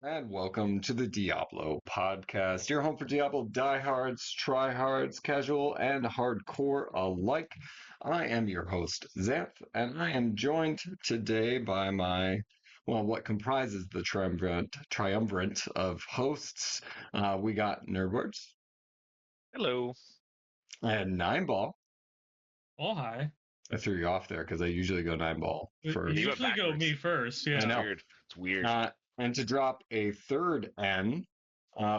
And welcome to the Diablo podcast, your home for Diablo diehards, tryhards, casual, and hardcore alike. I am your host, Xanth, and I am joined today by what comprises the triumvirate of hosts. We got Nerdwords Hello. and Nineball. Oh, hi. I threw you off there because I usually go Nineball You first. You went usually go me backwards. first, I It's yeah. know. weird. It's weird. And to drop a third N,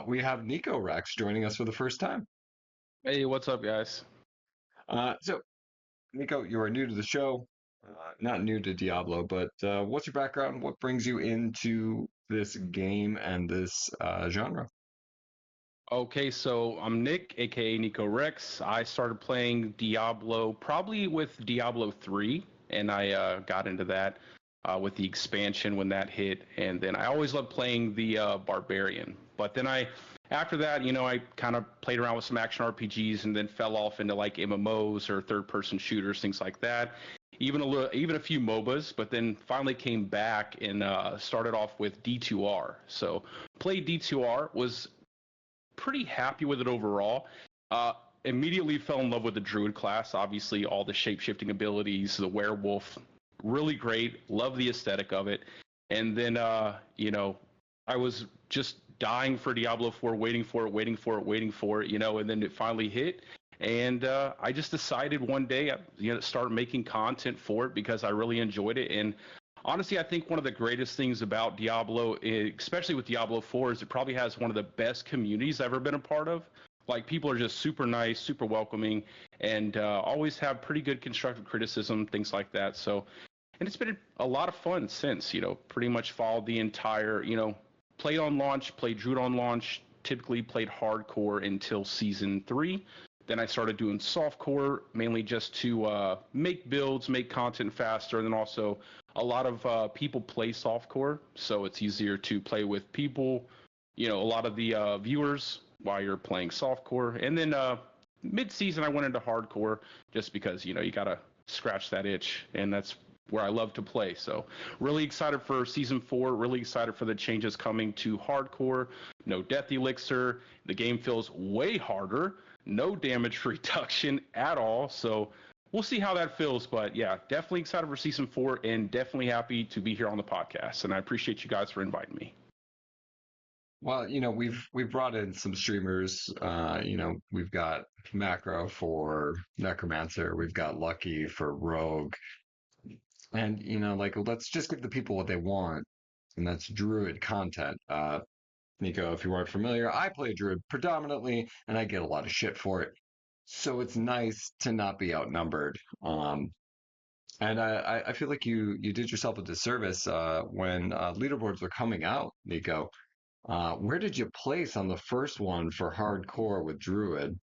we have Nico Rex joining us for the first time. Hey, what's up, guys? So, Nico, you are new to the show, not new to Diablo, but what's your background? What brings you into this game and this genre? Okay, so I'm Nick, aka Nico Rex. I started playing Diablo probably with Diablo 3, and I got into that with the expansion when that hit. And then I always loved playing the Barbarian. But then after that, I kind of played around with some action RPGs and then fell off into like MMOs or third-person shooters, things like that. Even a few MOBAs, but then finally came back and started off with D2R. So played D2R, was pretty happy with it overall. Uh, Immediately fell in love with the druid class. Obviously, all the shape shifting abilities, the werewolf, really great. Love the aesthetic of it. And then, I was just dying for Diablo 4, waiting for it, and then it finally hit. And I just decided one day, start making content for it because I really enjoyed it. And honestly, I think one of the greatest things about Diablo, especially with Diablo 4, is it probably has one of the best communities I've ever been a part of. Like, people are just super nice, super welcoming, and always have pretty good constructive criticism, things like that. So, and it's been a lot of fun since, pretty much followed the entire, played on launch, played Druid on launch, typically played hardcore until season 3. Then I started doing softcore, mainly just to make builds, make content faster, and then also a lot of people play softcore, so it's easier to play with people, a lot of the viewers while you're playing softcore. And then mid-season, I went into hardcore just because, you got to scratch that itch, and that's where I love to play. So really excited for season 4, really excited for the changes coming to hardcore. No death elixir. The game feels way harder. No damage reduction at all. So we'll see how that feels. But yeah, definitely excited for season 4 and definitely happy to be here on the podcast. And I appreciate you guys for inviting me. Well, we've brought in some streamers. We've got Macro for Necromancer, we've got Lucky for Rogue, and let's just give the people what they want, and that's Druid content. Nico, if you weren't familiar, I play Druid predominantly, and I get a lot of shit for it. So it's nice to not be outnumbered. And I feel like you did yourself a disservice when leaderboards were coming out, Nico. Where did you place on the first one for hardcore with Druid?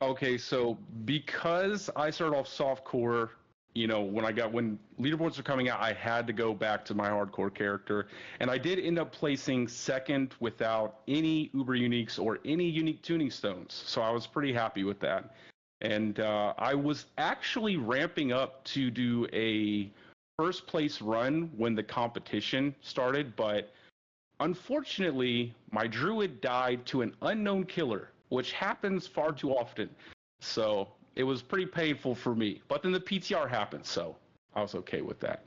Okay, so because I started off softcore, when leaderboards were coming out, I had to go back to my hardcore character, and I did end up placing second without any uber uniques or any unique tuning stones. So I was pretty happy with that. And I was actually ramping up to do a first place run when the competition started, but unfortunately, my druid died to an unknown killer, which happens far too often. So it was pretty painful for me. But then the PTR happened, so I was okay with that.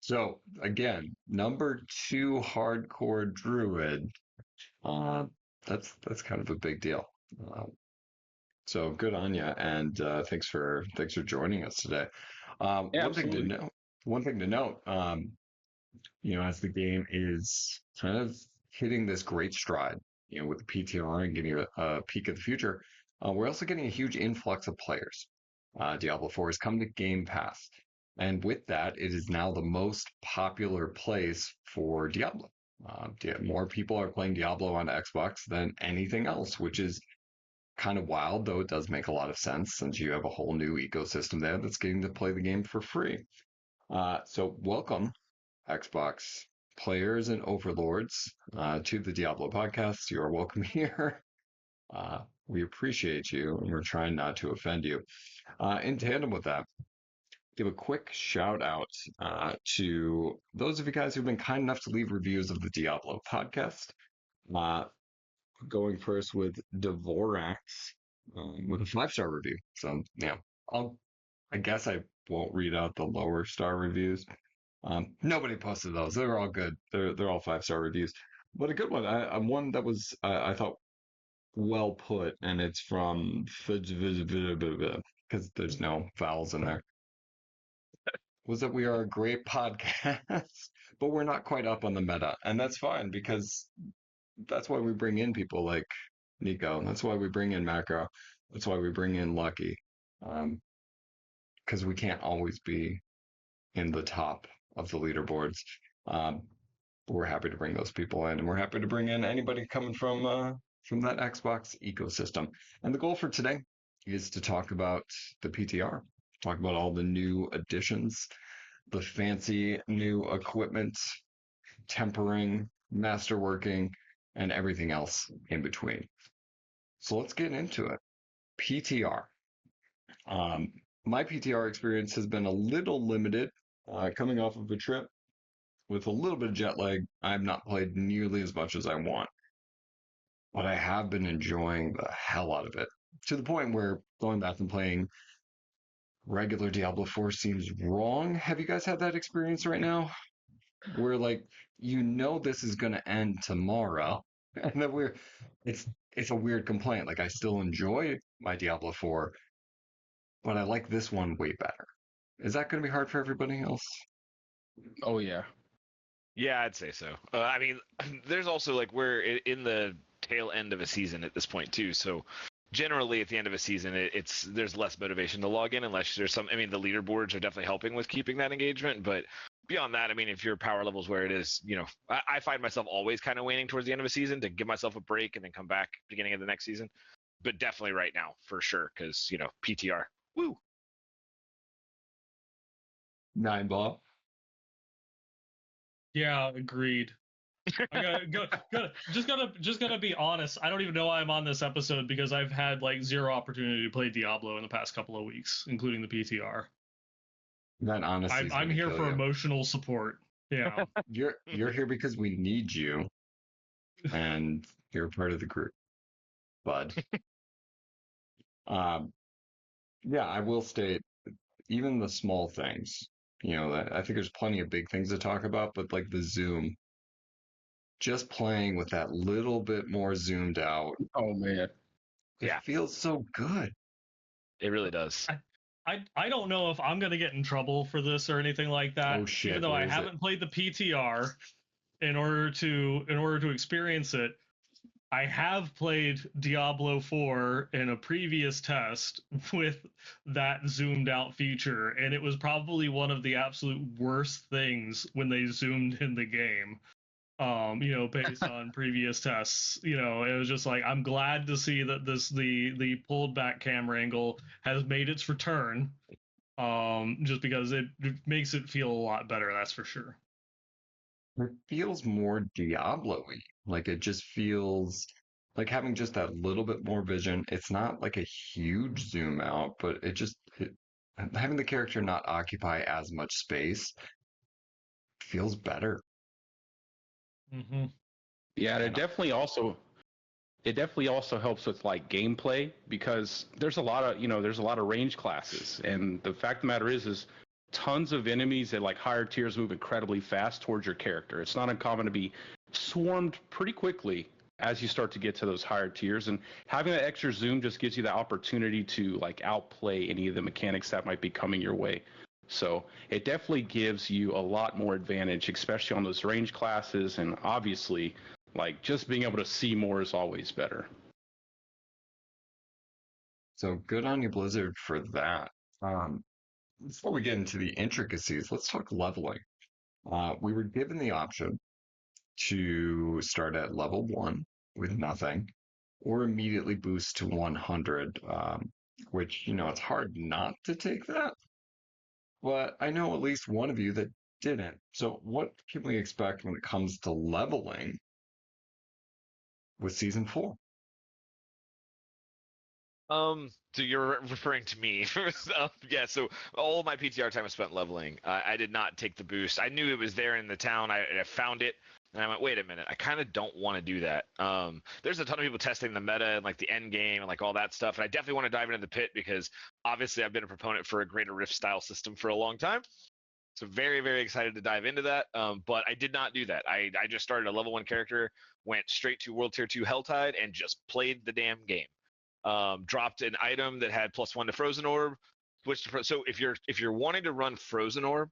So again, number 2 hardcore Druid. Uh, that's kind of a big deal. Uh, so good on you, and thanks for joining us today. Yeah, One thing to absolutely. note. One thing to note. As the game is kind of hitting this great stride, with the PTR and getting a peek of the future, we're also getting a huge influx of players. Diablo 4 has come to Game Pass, and with that, it is now the most popular place for Diablo. More people are playing Diablo on Xbox than anything else, which is kind of wild, though it does make a lot of sense since you have a whole new ecosystem there that's getting to play the game for free. So welcome, Xbox players and overlords, to the Diablo podcast. You are welcome here. We appreciate you, and we're trying not to offend you. In tandem with that, give a quick shout out to those of you guys who've been kind enough to leave reviews of the Diablo podcast. Uh, Going first with Dvorax with a 5-star review. So yeah, I guess I won't read out the lower star reviews. Nobody posted those. They're all good. They're all 5-star reviews. But a good one. One that was I thought well put, and it's from because there's no vowels in there. Was that we are a great podcast, but we're not quite up on the meta, and that's fine because that's why we bring in people like Nico. That's why we bring in Macro. That's why we bring in Lucky, because we can't always be in the top of the leaderboards. Um, we're happy to bring those people in, and we're happy to bring in anybody coming from that Xbox ecosystem. And the goal for today is to talk about the PTR, talk about all the new additions, the fancy new equipment, tempering, masterworking, and everything else in between. So let's get into it. PTR. Um, my PTR experience has been a little limited, coming off of a trip with a little bit of jet lag. I've not played nearly as much as I want, but I have been enjoying the hell out of it to the point where going back and playing regular Diablo 4 seems wrong. Have you guys had that experience right now? Where like this is going to end tomorrow, and then it's a weird complaint. Like I still enjoy my Diablo 4, but I like this one way better. Is that going to be hard for everybody else? Oh yeah. Yeah, I'd say so. I mean, there's also like we're in the tail end of a season at this point too. So generally, at the end of a season, it's there's less motivation to log in unless there's some. I mean, the leaderboards are definitely helping with keeping that engagement, but beyond that, I mean, if your power level's where it is, I find myself always kind of waning towards the end of a season to give myself a break and then come back beginning of the next season. But definitely right now for sure, because PTR. Woo. 9 ball. Yeah, agreed. I gotta be honest. I don't even know why I'm on this episode because I've had like zero opportunity to play Diablo in the past couple of weeks, including the PTR. That honestly I'm here for you. emotional support. Yeah. You're here because we need you, and you're part of the group, bud. um, yeah, I will state even the small things. I think there's plenty of big things to talk about, but like the zoom, just playing with that little bit more zoomed out, Oh man. it Yeah. feels so good. It really does. I don't know if I'm gonna get in trouble for this or anything like that. Oh shit! Even though What I is it? haven't played the PTR in order to experience it, I have played Diablo 4 in a previous test with that zoomed out feature, and it was probably one of the absolute worst things when they zoomed in the game. Based on previous tests, it was just like I'm glad to see that the pulled back camera angle has made its return. Just because it makes it feel a lot better, that's for sure. It feels more Diablo-y. Like it just feels like having just that little bit more vision. It's not like a huge zoom out, but having the character not occupy as much space feels better. Mm-hmm. Yeah, and And it definitely also helps with like gameplay because there's a lot of range classes, and the fact of the matter is tons of enemies at like higher tiers move incredibly fast towards your character. It's not uncommon to be swarmed pretty quickly as you start to get to those higher tiers, and having that extra zoom just gives you the opportunity to like outplay any of the mechanics that might be coming your way. So it definitely gives you a lot more advantage, especially on those range classes, and obviously like just being able to see more is always better. so good on you, Blizzard, for that. Before we get into the intricacies, let's talk leveling. We were given the option to start at level 1 with nothing or immediately boost to 100, which, it's hard not to take that. But I know at least one of you that didn't. So, what can we expect when it comes to leveling with season 4? So you're referring to me. Yeah, so all my PTR time was spent leveling. I did not take the boost. I knew it was there in the town. I found it, and I went, wait a minute, I kind of don't want to do that. There's a ton of people testing the meta and like the end game and like all that stuff, and I definitely want to dive into the pit because obviously I've been a proponent for a greater Rift style system for a long time. So very, very excited to dive into that. But I did not do that. I just started a level 1 character, went straight to World Tier 2 Helltide, and just played the damn game. Dropped an item that had +1 to Frozen Orb. Switched to so if you're wanting to run Frozen Orb,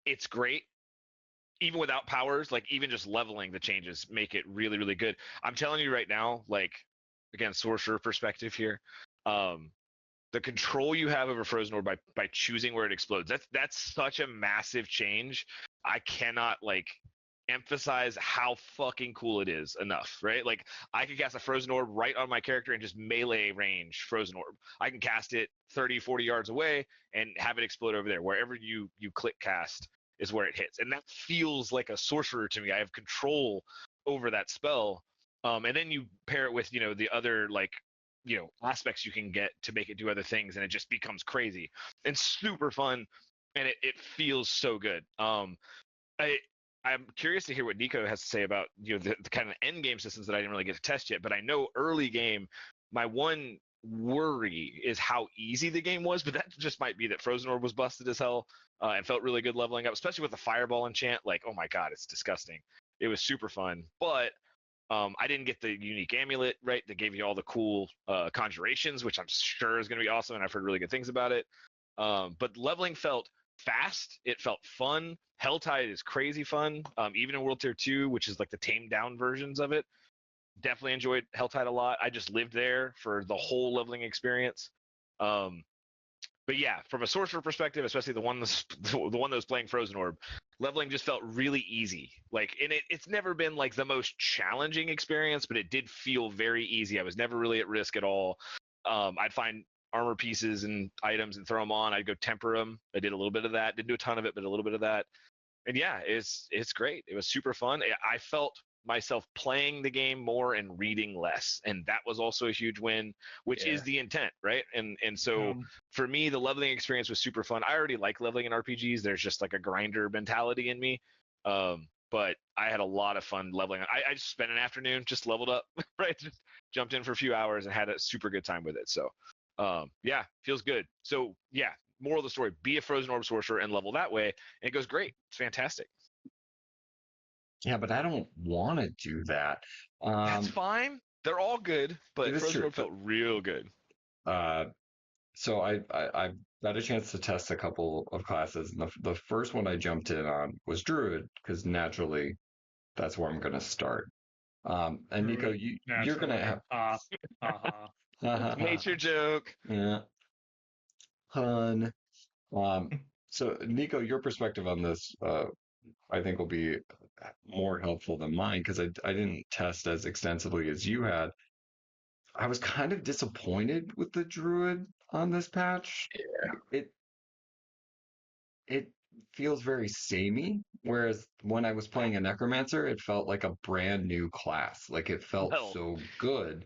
it's great. Even without powers, like even just leveling the changes make it really, really good. I'm telling you right now, like again, sorcerer perspective here. The control you have over Frozen Orb by choosing where it explodes, that's such a massive change. I cannot like emphasize how fucking cool it is enough, right? Like I can cast a Frozen Orb right on my character and just melee range Frozen Orb. I can cast it 30, 40 yards away and have it explode over there. Wherever you click cast is where it hits. And that feels like a sorcerer to me. I have control over that spell. And then you pair it with, the other like aspects you can get to make it do other things, and it just becomes crazy and super fun, and it feels so good. I'm curious to hear what Nico has to say about the kind of end game systems that I didn't really get to test yet, but I know early game my one worry is how easy the game was, but that just might be that Frozen Orb was busted as hell, and felt really good leveling up, especially with the fireball enchant. Like, oh my god, it's disgusting. It was super fun, but I didn't get the unique amulet, right, that gave you all the cool conjurations, which I'm sure is going to be awesome, and I've heard really good things about it. But leveling felt fast. It felt fun. Helltide is crazy fun. Even in World Tier 2, which is like the tamed down versions of it. Definitely enjoyed Helltide a lot. I just lived there for the whole leveling experience. But yeah, from a sorcerer perspective, especially the one that was playing Frozen Orb, leveling just felt really easy. Like, and it's never been like the most challenging experience, but it did feel very easy. I was never really at risk at all. I'd find armor pieces and items and throw them on. I'd go temper them. I did a little bit of that. Didn't do a ton of it, but a little bit of that. And yeah, it's great. It was super fun. I felt myself playing the game more and reading less, and that was also a huge win, which is the intent, right? And so for me, the leveling experience was super fun. I already like leveling in RPGs. There's just like a grinder mentality in me. But I had a lot of fun leveling. I just spent an afternoon just leveled up, right? Just jumped in for a few hours and had a super good time with it. So yeah, feels good. So yeah, moral of the story: be a Frozen Orb sorcerer and level that way, and it goes great. It's fantastic. Yeah, but I don't want to do that. That's fine. They're all good, but Frozen Orb felt real good. So I've got a chance to test a couple of classes, and the first one I jumped in on was Druid, because naturally that's where I'm going to start. And Nico, you're going to have nature joke. Yeah, hun. So Nico, your perspective on this, I think will be more helpful than mine, because I didn't test as extensively as you had. I was kind of disappointed with the Druid on this patch. Yeah. It feels very samey, whereas when I was playing a Necromancer, it felt like a brand new class. Like it felt so good.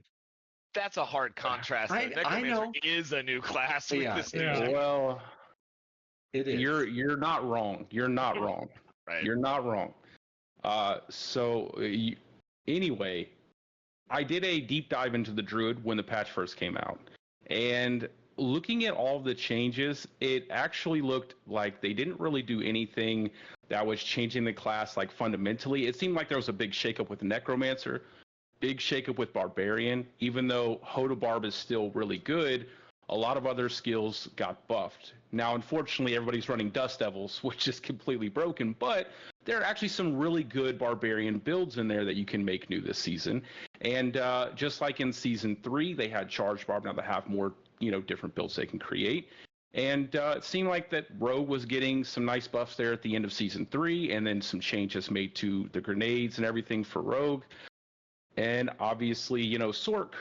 That's a hard contrast. I know. Is a new class with this new Well, it is. You're not wrong. You're not wrong. Right. You're not wrong. Anyway, I did a deep dive into the Druid when the patch first came out, and looking at all the changes, it actually looked like they didn't really do anything that was changing the class like fundamentally. It seemed like there was a big shakeup with Necromancer, big shakeup with Barbarian. Even though Hodabarb is still really good, a lot of other skills got buffed. Now, unfortunately, everybody's running Dust Devils, which is completely broken, but there are actually some really good Barbarian builds in there that you can make new this season. And just like in Season 3, they had Charge Barb. Now they have more, different builds they can create. And it seemed like that Rogue was getting some nice buffs there at the end of Season 3, and then some changes made to the grenades and everything for Rogue. And obviously, Sork,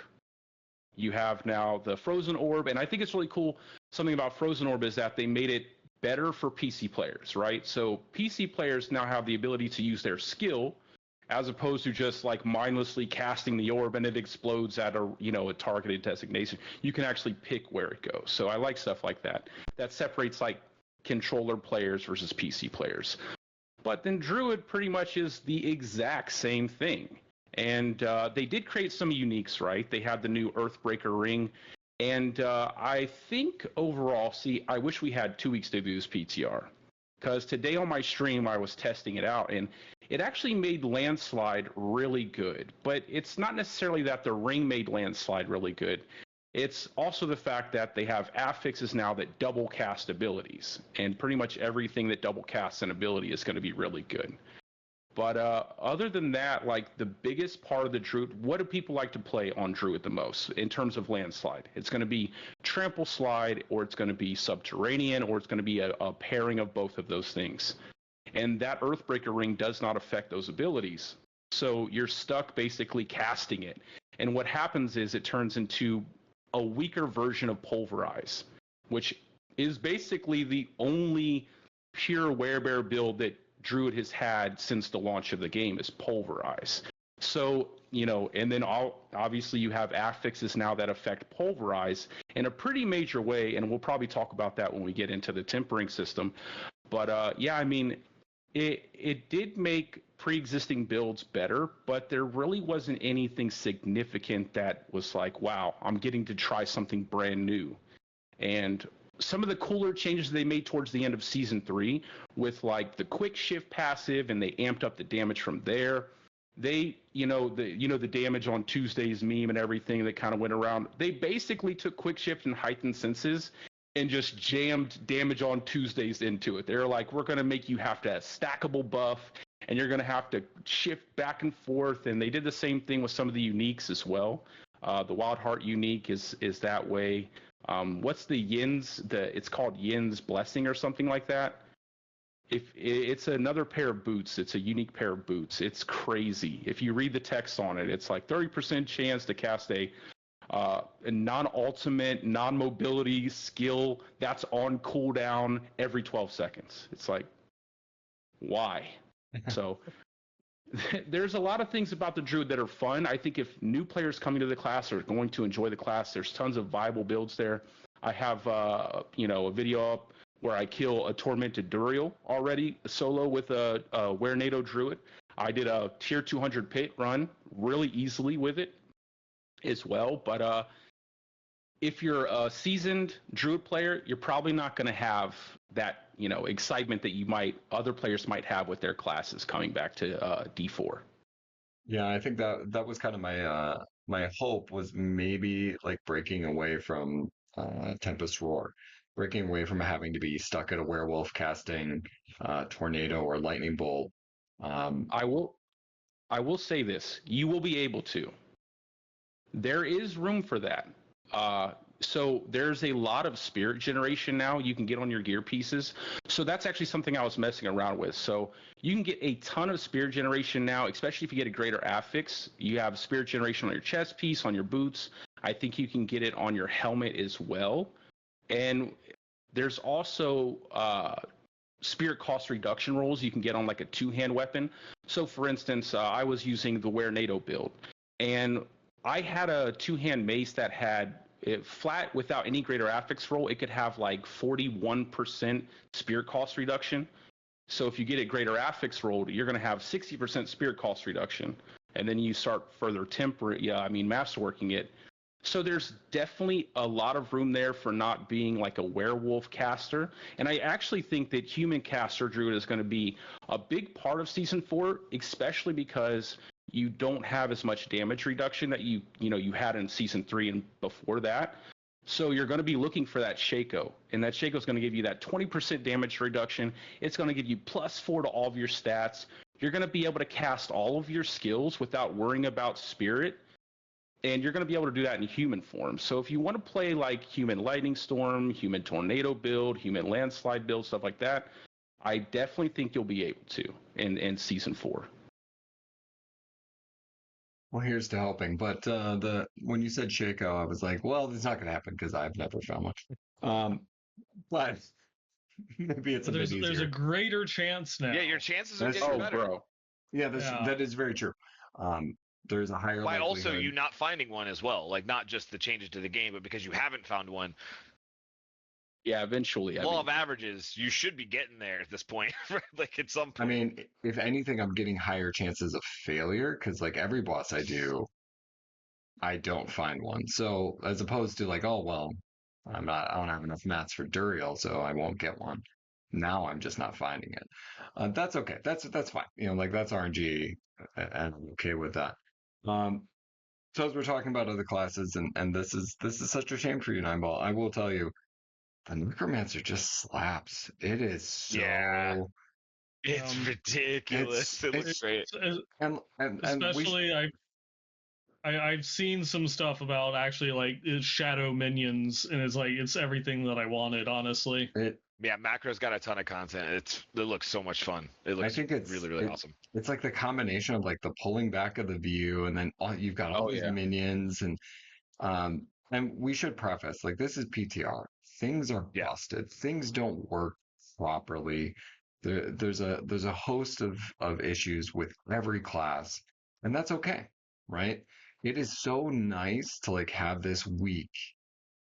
you have now the Frozen Orb, and I think it's really cool. Something about Frozen Orb is that they made it better for PC players, right? So PC players now have the ability to use their skill as opposed to just like mindlessly casting the orb and it explodes at a targeted designation. You can actually pick where it goes. So I like stuff like that. That separates like controller players versus PC players. But then Druid pretty much is the exact same thing. And they did create some uniques, right? They had the new Earthbreaker ring. And I think overall, I wish we had 2 weeks to do this PTR. Because today on my stream, I was testing it out, and it actually made Landslide really good. But it's not necessarily that the ring made Landslide really good. It's also the fact that they have affixes now that double cast abilities. And pretty much everything that double casts an ability is going to be really good. But other than that, like the biggest part of the Druid, what do people like to play on Druid the most in terms of Landslide? It's going to be Trample Slide, or it's going to be Subterranean, or it's going to be a pairing of both of those things. And that Earthbreaker ring does not affect those abilities. So you're stuck basically casting it. And what happens is it turns into a weaker version of Pulverize, which is basically the only pure werebear build that Druid has had since the launch of the game is Pulverize. So, and then obviously you have affixes now that affect Pulverize in a pretty major way, and we'll probably talk about that when we get into the tempering system. But yeah, I mean, it did make pre-existing builds better, but there really wasn't anything significant that was like, wow, I'm getting to try something brand new. And some of the cooler changes they made towards the end of season 3 with like the quick shift passive, and they amped up the damage from there. They, the damage on Tuesday's meme and everything that kind of went around. They basically took quick shift and heightened senses and just jammed damage on Tuesdays into it. They're like, we're going to make you have to have stackable buff, and you're going to have to shift back and forth. And they did the same thing with some of the uniques as well. The Wild Heart unique is that way. What's the Yin's? It's called Yin's Blessing or something like that. If it's another pair of boots, it's a unique pair of boots. It's crazy. If you read the text on it, it's like 30% chance to cast a non-ultimate, non-mobility skill that's on cooldown every 12 seconds. It's like, why? So there's a lot of things about the Druid that are fun. I think if new players coming to the class are going to enjoy the class, there's tons of viable builds there. I have a video up where I kill a Tormented Duriel already solo with a Were-NATO Druid. I did a tier 200 pit run really easily with it as well. But if you're a seasoned Druid player, you're probably not going to have that excitement that other players might have with their classes coming back to D4. Yeah, I think that was kind of my hope, was maybe like breaking away from Tempest Roar, breaking away from having to be stuck at a werewolf casting tornado or lightning bolt. I will say this: you will be able to. There is room for that. So there's a lot of spirit generation now you can get on your gear pieces. So that's actually something I was messing around with. So you can get a ton of spirit generation now, especially if you get a greater affix. You have spirit generation on your chest piece, on your boots. I think you can get it on your helmet as well. And there's also spirit cost reduction rolls you can get on like a two-hand weapon. So for instance, I was using the Were-NATO build, and I had a two-hand mace that had it flat without any greater affix roll. It could have like 41% spirit cost reduction. So if you get a greater affix roll, you're going to have 60% spirit cost reduction. And then you start further masterworking it. So there's definitely a lot of room there for not being like a werewolf caster. And I actually think that human caster Druid is going to be a big part of Season 4, especially because you don't have as much damage reduction that you had in Season 3 and before that. So you're going to be looking for that Shaco, and that Shaco is going to give you that 20% damage reduction. It's going to give you +4 to all of your stats. You're going to be able to cast all of your skills without worrying about spirit, and you're going to be able to do that in human form. So if you want to play like human lightning storm, human tornado build, human landslide build, stuff like that, I definitely think you'll be able to in Season 4. Well, here's to helping. But when you said Shaco, I was like, well, it's not going to happen because I've never found one. But maybe it's a bit easier. There's a greater chance now. Yeah, your chances are That's getting true. better. Bro. Yeah, Yeah. that is very true. There's a higher By also likelihood. you not finding one as well, like not just the changes to the game, but because you haven't found one. Yeah, eventually. Law of averages, you should be getting there at this point, like at some I point. mean, if anything, I'm getting higher chances of failure because like every boss I do, I don't find one. So as opposed to like, oh well, I don't have enough mats for Duriel, so I won't get one. Now I'm just not finding it. That's okay. That's fine. You know, like that's RNG, and I'm okay with that. Um, so as we're talking about other classes, and this is such a shame for you, Nineball. I will tell you, the Necromancer just slaps. It is Yeah, so. it's ridiculous. It's It looks it's great. and we Especially I've seen some stuff about actually like it's shadow minions, and it's like it's everything that I wanted, honestly. it Yeah, Macro's got a ton of content. It looks so much fun. It I looks think really really awesome. it's like the combination of like the pulling back of the view and then you've got all Oh these yeah. minions and we should preface like this is PTR. Things are Yeah. busted. Things don't work properly. There's a host of issues with every class, and that's okay, right? It is so nice to like have this week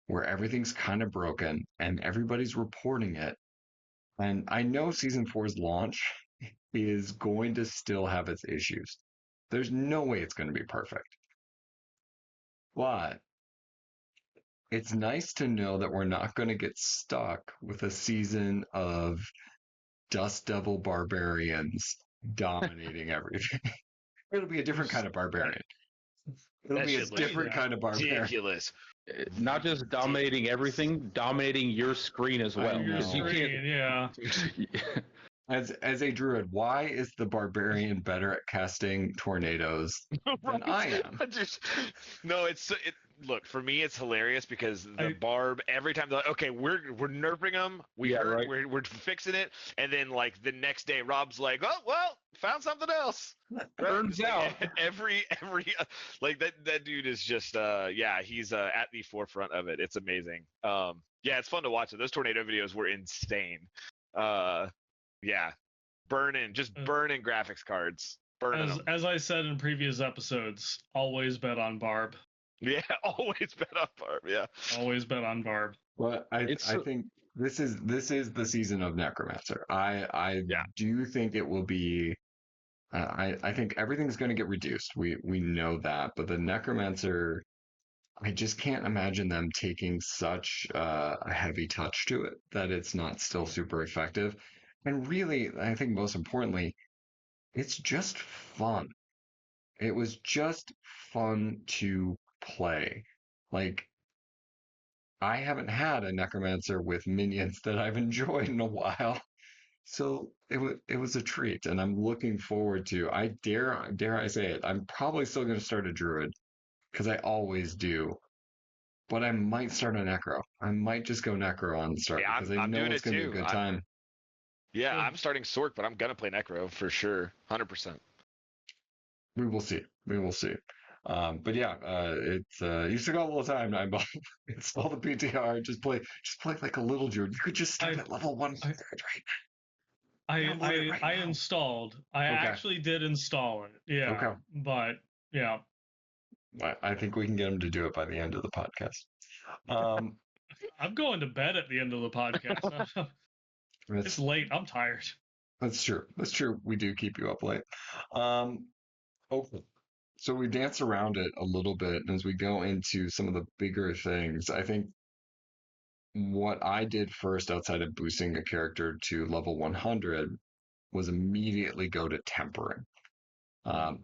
where everything's kind of broken and everybody's reporting it. And I know season four's launch is going to still have its issues. There's no way it's going to be perfect. But it's nice to know that we're not going to get stuck with a season of Dust Devil barbarians dominating everything. It'll be a different kind of barbarian. It'll That be a shit looks different kind of barbarian. ridiculous. Not just dominating everything, dominating your screen as I well. Your know. You can't. screen, yeah. As a druid, why is the barbarian better at casting tornadoes than Right? I am? No, look, for me it's hilarious because the I barb every time they're like, okay, we're nerfing them, Yeah, right. we're fixing it, and then like the next day Rob's like, oh well, found something else. Right? Turns It's like, out. every like that dude is just yeah, he's at the forefront of it. It's amazing. Yeah, it's fun to watch it. Those tornado videos were insane. Uh yeah, just burning graphics cards, burning them. as I said in previous episodes, always bet on Barb. Yeah, always bet on Barb. Yeah. Always bet on Barb. But It's I think this is the season of Necromancer. I Yeah. do think it will be. I think everything's going to get reduced. We know that, but the Necromancer, I just can't imagine them taking such a heavy touch to it that it's not still super effective. And really, I think most importantly, it's just fun. It was just fun to play. Like I haven't had a necromancer with minions that I've enjoyed in a while. So it was a treat, and I'm looking forward to. I dare I say it. I'm probably still going to start a druid because I always do, but I might start a necro. I might just go necro on the start Yeah, because I I'm know doing it's it going to be a too. good time. Yeah, I'm starting Sork, but I'm gonna play Necro for sure, 100%. We will see. We will see. But yeah, it's you still got a little time, Nineball. Install the PTR. Just play like a little druid. You could just start at level 100, right? Download it right I now. installed. I Okay. actually did install it. Yeah, Okay. but yeah, I think we can get him to do it by the end of the podcast. Um, I'm going to bed at the end of the podcast. It's that's late. I'm tired. that's true. That's true. We do keep you up late. Um, okay. So we dance around it a little bit as we go into some of the bigger things. I think what I did first outside of boosting a character to level 100 was immediately go to tempering.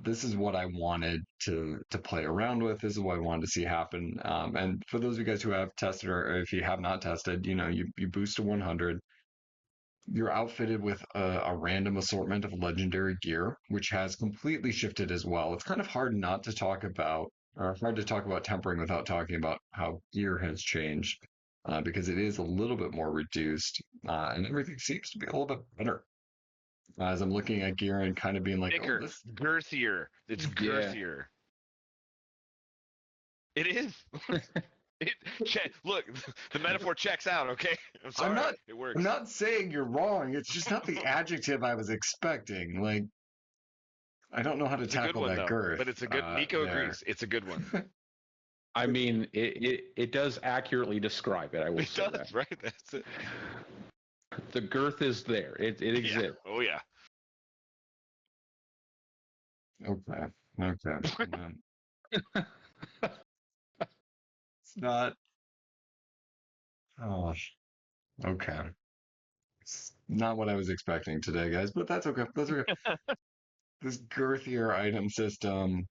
This is what I wanted to play around with. This is what I wanted to see happen. And for those of you guys who have tested, or if you have not tested, you know, you boost to 100. You're outfitted with a random assortment of legendary gear, which has completely shifted as well. It's kind of hard not to talk about, or hard to talk about tempering without talking about how gear has changed, because it is a little bit more reduced, and everything seems to be a little bit better. As I'm looking at gear and kind of being like, oh, Thicker, this girthier. It's Yeah. girthier. It is. Look, the metaphor checks out. Okay, I'm sorry. It works. I'm not saying you're wrong. It's just not the adjective I was expecting. Like I don't know how to It's a good tackle one that though. girth. But it's a good. Nico there. agrees. It's a good one. I mean, it does accurately describe it. I will It say does, right? That's it. that the girth is there. It Yeah. exists. Oh yeah. Okay. Okay. It's not. Oh, okay. It's not what I was expecting today, guys, but that's okay. That's okay. This girthier item system,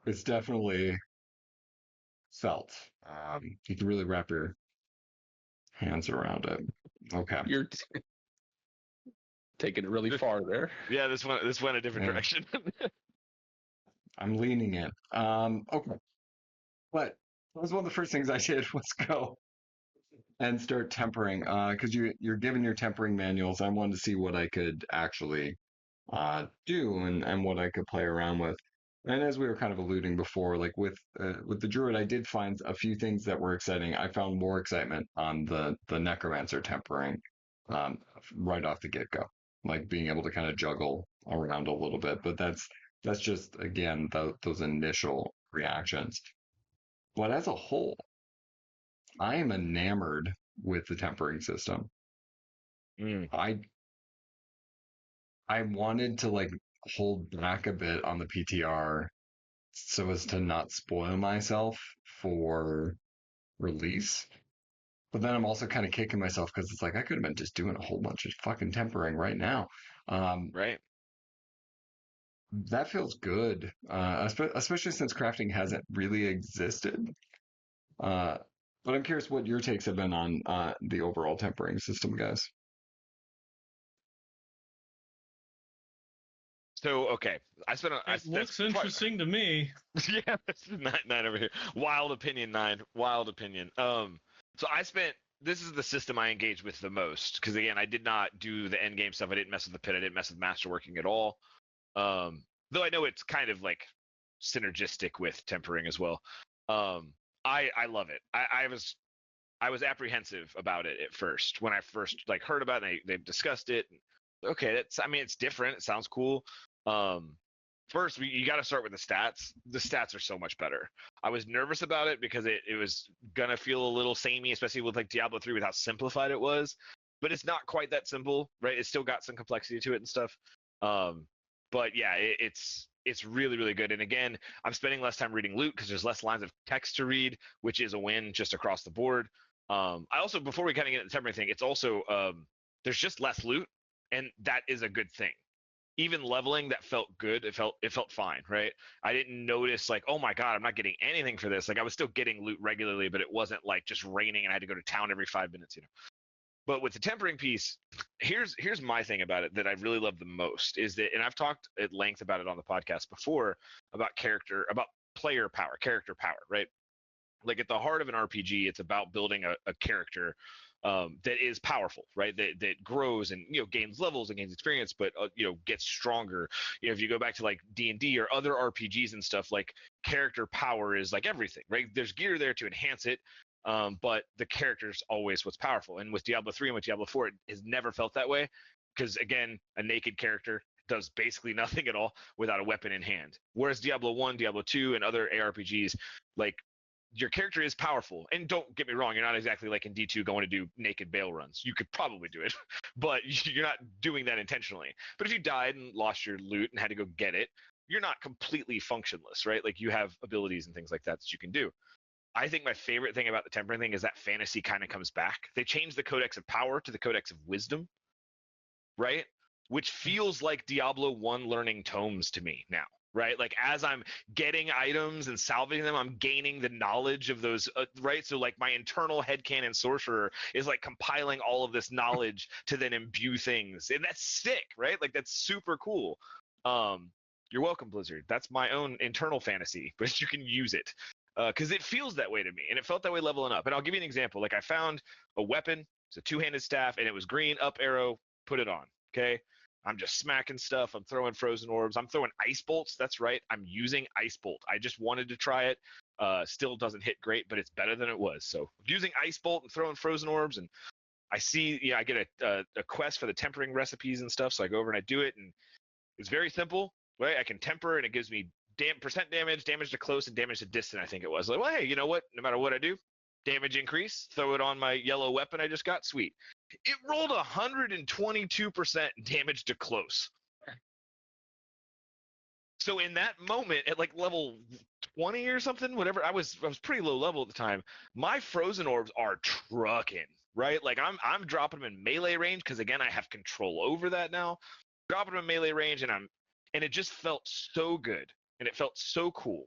it's definitely felt. You can really wrap your hands around it. Okay. You're taking it really far there. Yeah, this went a different Yeah, direction. I'm leaning it. Okay. But that was one of the first things I did was go and start tempering. Because you're given your tempering manuals. I wanted to see what I could actually do and what I could play around with. And as we were kind of alluding before, like with the druid, I did find a few things that were exciting. I found more excitement on the necromancer tempering um, right off the get go, like being able to kind of juggle around a little bit. But that's just again those initial reactions. But as a whole, I am enamored with the tempering system. Mm, I wanted to like hold back a bit on the PTR so as to not spoil myself for release. But then I'm also kind of kicking myself because it's like I could have been just doing a whole bunch of fucking tempering right now. Um, right. that feels good, especially since crafting hasn't really existed. Uh, but I'm curious what your takes have been on the overall tempering system, guys. So okay, I spent. It That's looks interesting to me. yeah. That's nine over here. Wild opinion nine. Wild opinion. So I spent. This is the system I engaged with the most because again, I did not do the end game stuff. I didn't mess with the pit. I didn't mess with masterworking at all. Though I know it's kind of like synergistic with tempering as well. Um, I love it. I was apprehensive about it at first when I first like heard about it. They discussed it. Okay, that's I mean it's different. It sounds cool. Um, first you got to start with the stats. The stats are so much better. I was nervous about it because it was gonna feel a little samey, especially with like Diablo 3 with how simplified it was. But it's not quite that simple, right? It's still got some complexity to it and stuff. Um, but yeah, it's really really good. And again, I'm spending less time reading loot because there's less lines of text to read, which is a win just across the board. I also before we kind of get into the tempering thing, it's also there's just less loot, and that is a good thing. Even leveling that felt good. It felt fine, right? I didn't notice like, oh my god, I'm not getting anything for this. Like I was still getting loot regularly, but it wasn't like just raining and I had to go to town every 5 minutes, you know. But with the tempering piece, here's my thing about it that I really love the most is that, and I've talked at length about it on the podcast before about about player power, character power, right? Like at the heart of an RPG, it's about building a character that is powerful, right? That grows and gains levels and gains experience, but gets stronger. If you go back to like D&D or other RPGs and stuff, like character power is like everything, right? There's gear there to enhance it, but the character's always what's powerful. And with Diablo 3 and with Diablo 4, it has never felt that way because again, a naked character does basically nothing at all without a weapon in hand. Whereas Diablo 1, Diablo 2, and other ARPGs, like your character is powerful. And don't get me wrong, you're not exactly like in D2 going to do naked bail runs. You could probably do it, but you're not doing that intentionally. But if you died and lost your loot and had to go get it, you're not completely functionless, right? Like you have abilities and things like that you can do. I think my favorite thing about the tempering thing is that fantasy kind of comes back. They changed the Codex of Power to the Codex of Wisdom, right? Which feels like Diablo 1 learning tomes to me now, right? Like as I'm getting items and salvaging them, I'm gaining the knowledge of those, right? So like my internal headcanon sorcerer is like compiling all of this knowledge to then imbue things. And that's sick, right? Like that's super cool. You're welcome, Blizzard. That's my own internal fantasy, but you can use it. Because it feels that way to me, and it felt that way leveling up. And I'll give you an example. Like I found a weapon, it's a two-handed staff, and it was green, up arrow, put it on. Okay. I'm just smacking stuff. I'm throwing frozen orbs. I'm throwing ice bolts. That's right. I'm using ice bolt. I just wanted to try it. Still doesn't hit great, but it's better than it was. So using ice bolt and throwing frozen orbs, and I see, I get a quest for the tempering recipes and stuff. So I go over and I do it, and It's very simple, right? I can temper, and it gives me percent damage, damage to close, and damage to distant. I think it was like, well, hey, you know what? No matter what I do, damage increase. Throw it on my yellow weapon I just got. Sweet. It rolled 122% damage to close. So in that moment, at like level 20 or something, whatever, I was pretty low level at the time. My frozen orbs are trucking, right? Like I'm dropping them in melee range because again I have control over that now. Dropping them in melee range, and it just felt so good, and it felt so cool.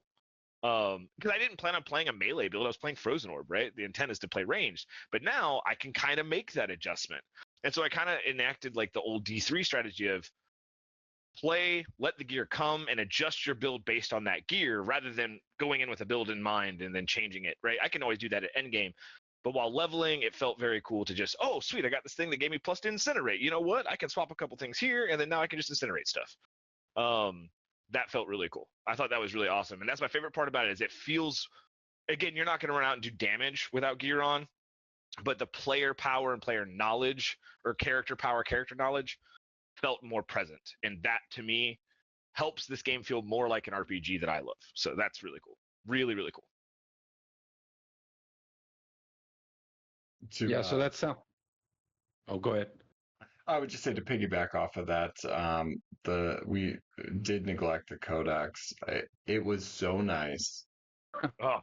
Because I didn't plan on playing a melee build, I was playing frozen orb, right? The intent is to play ranged, but now I can kind of make that adjustment, and so I kind of enacted like the old D3 strategy of play, let the gear come, and adjust your build based on that gear rather than going in with a build in mind and then changing it, right? I can always do that at endgame. But while leveling, it felt very cool to just, oh, sweet, I got this thing that gave me plus to incinerate. You know what? I can swap a couple things here, and then now I can just incinerate stuff. That felt really cool. I thought that was really awesome. And that's my favorite part about it is it feels, again, you're not going to run out and do damage without gear on, but the player power and player knowledge or character power, character knowledge felt more present, and that to me helps this game feel more like an RPG that I love. So that's really cool. Really, really cool. Yeah, so that's oh, go ahead. I would just say to piggyback off of that, we did neglect the Codex. It was so nice Oh,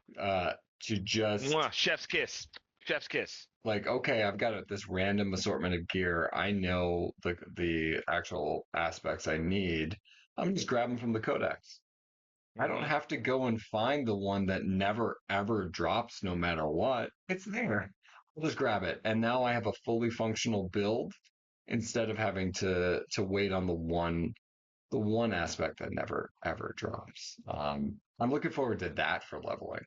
to just chef's kiss. Chef's kiss. like, okay, I've got this random assortment of gear. I know the actual aspects I need. I'm just grabbing from the Codex. I don't have to go and find the one that never ever drops no matter what. It's there. I'll just grab it. And now I have a fully functional build instead of having to wait on the one aspect that never ever drops. I'm looking forward to that for leveling,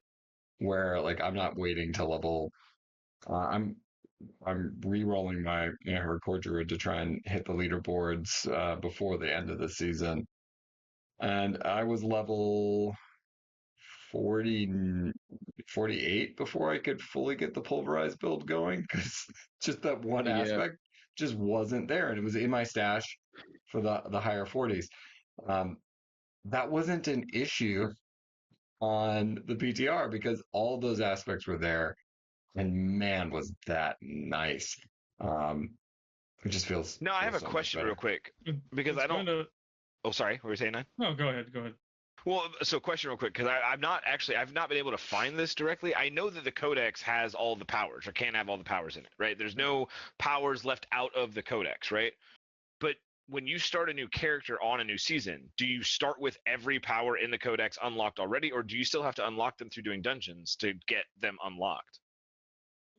where like I'm not waiting to level. I'm re-rolling my hardcore druid to try and hit the leaderboards before the end of the season, and I was level 40, 48 before I could fully get the pulverized build going because just that one aspect just wasn't there, and it was in my stash for the higher 40s. That wasn't an issue on the PTR because all those aspects were there, and man, was that nice. It just feels. Now I have a so much question better. real quick because It's I don't. gonna- Oh, sorry. What were you saying, Nine? No, go ahead. Go ahead. Well, so question real quick because I've not been able to find this directly. I know that the Codex has all the powers or can have all the powers in it, right? There's no powers left out of the Codex, right? But when you start a new character on a new season, do you start with every power in the Codex unlocked already, or do you still have to unlock them through doing dungeons to get them unlocked?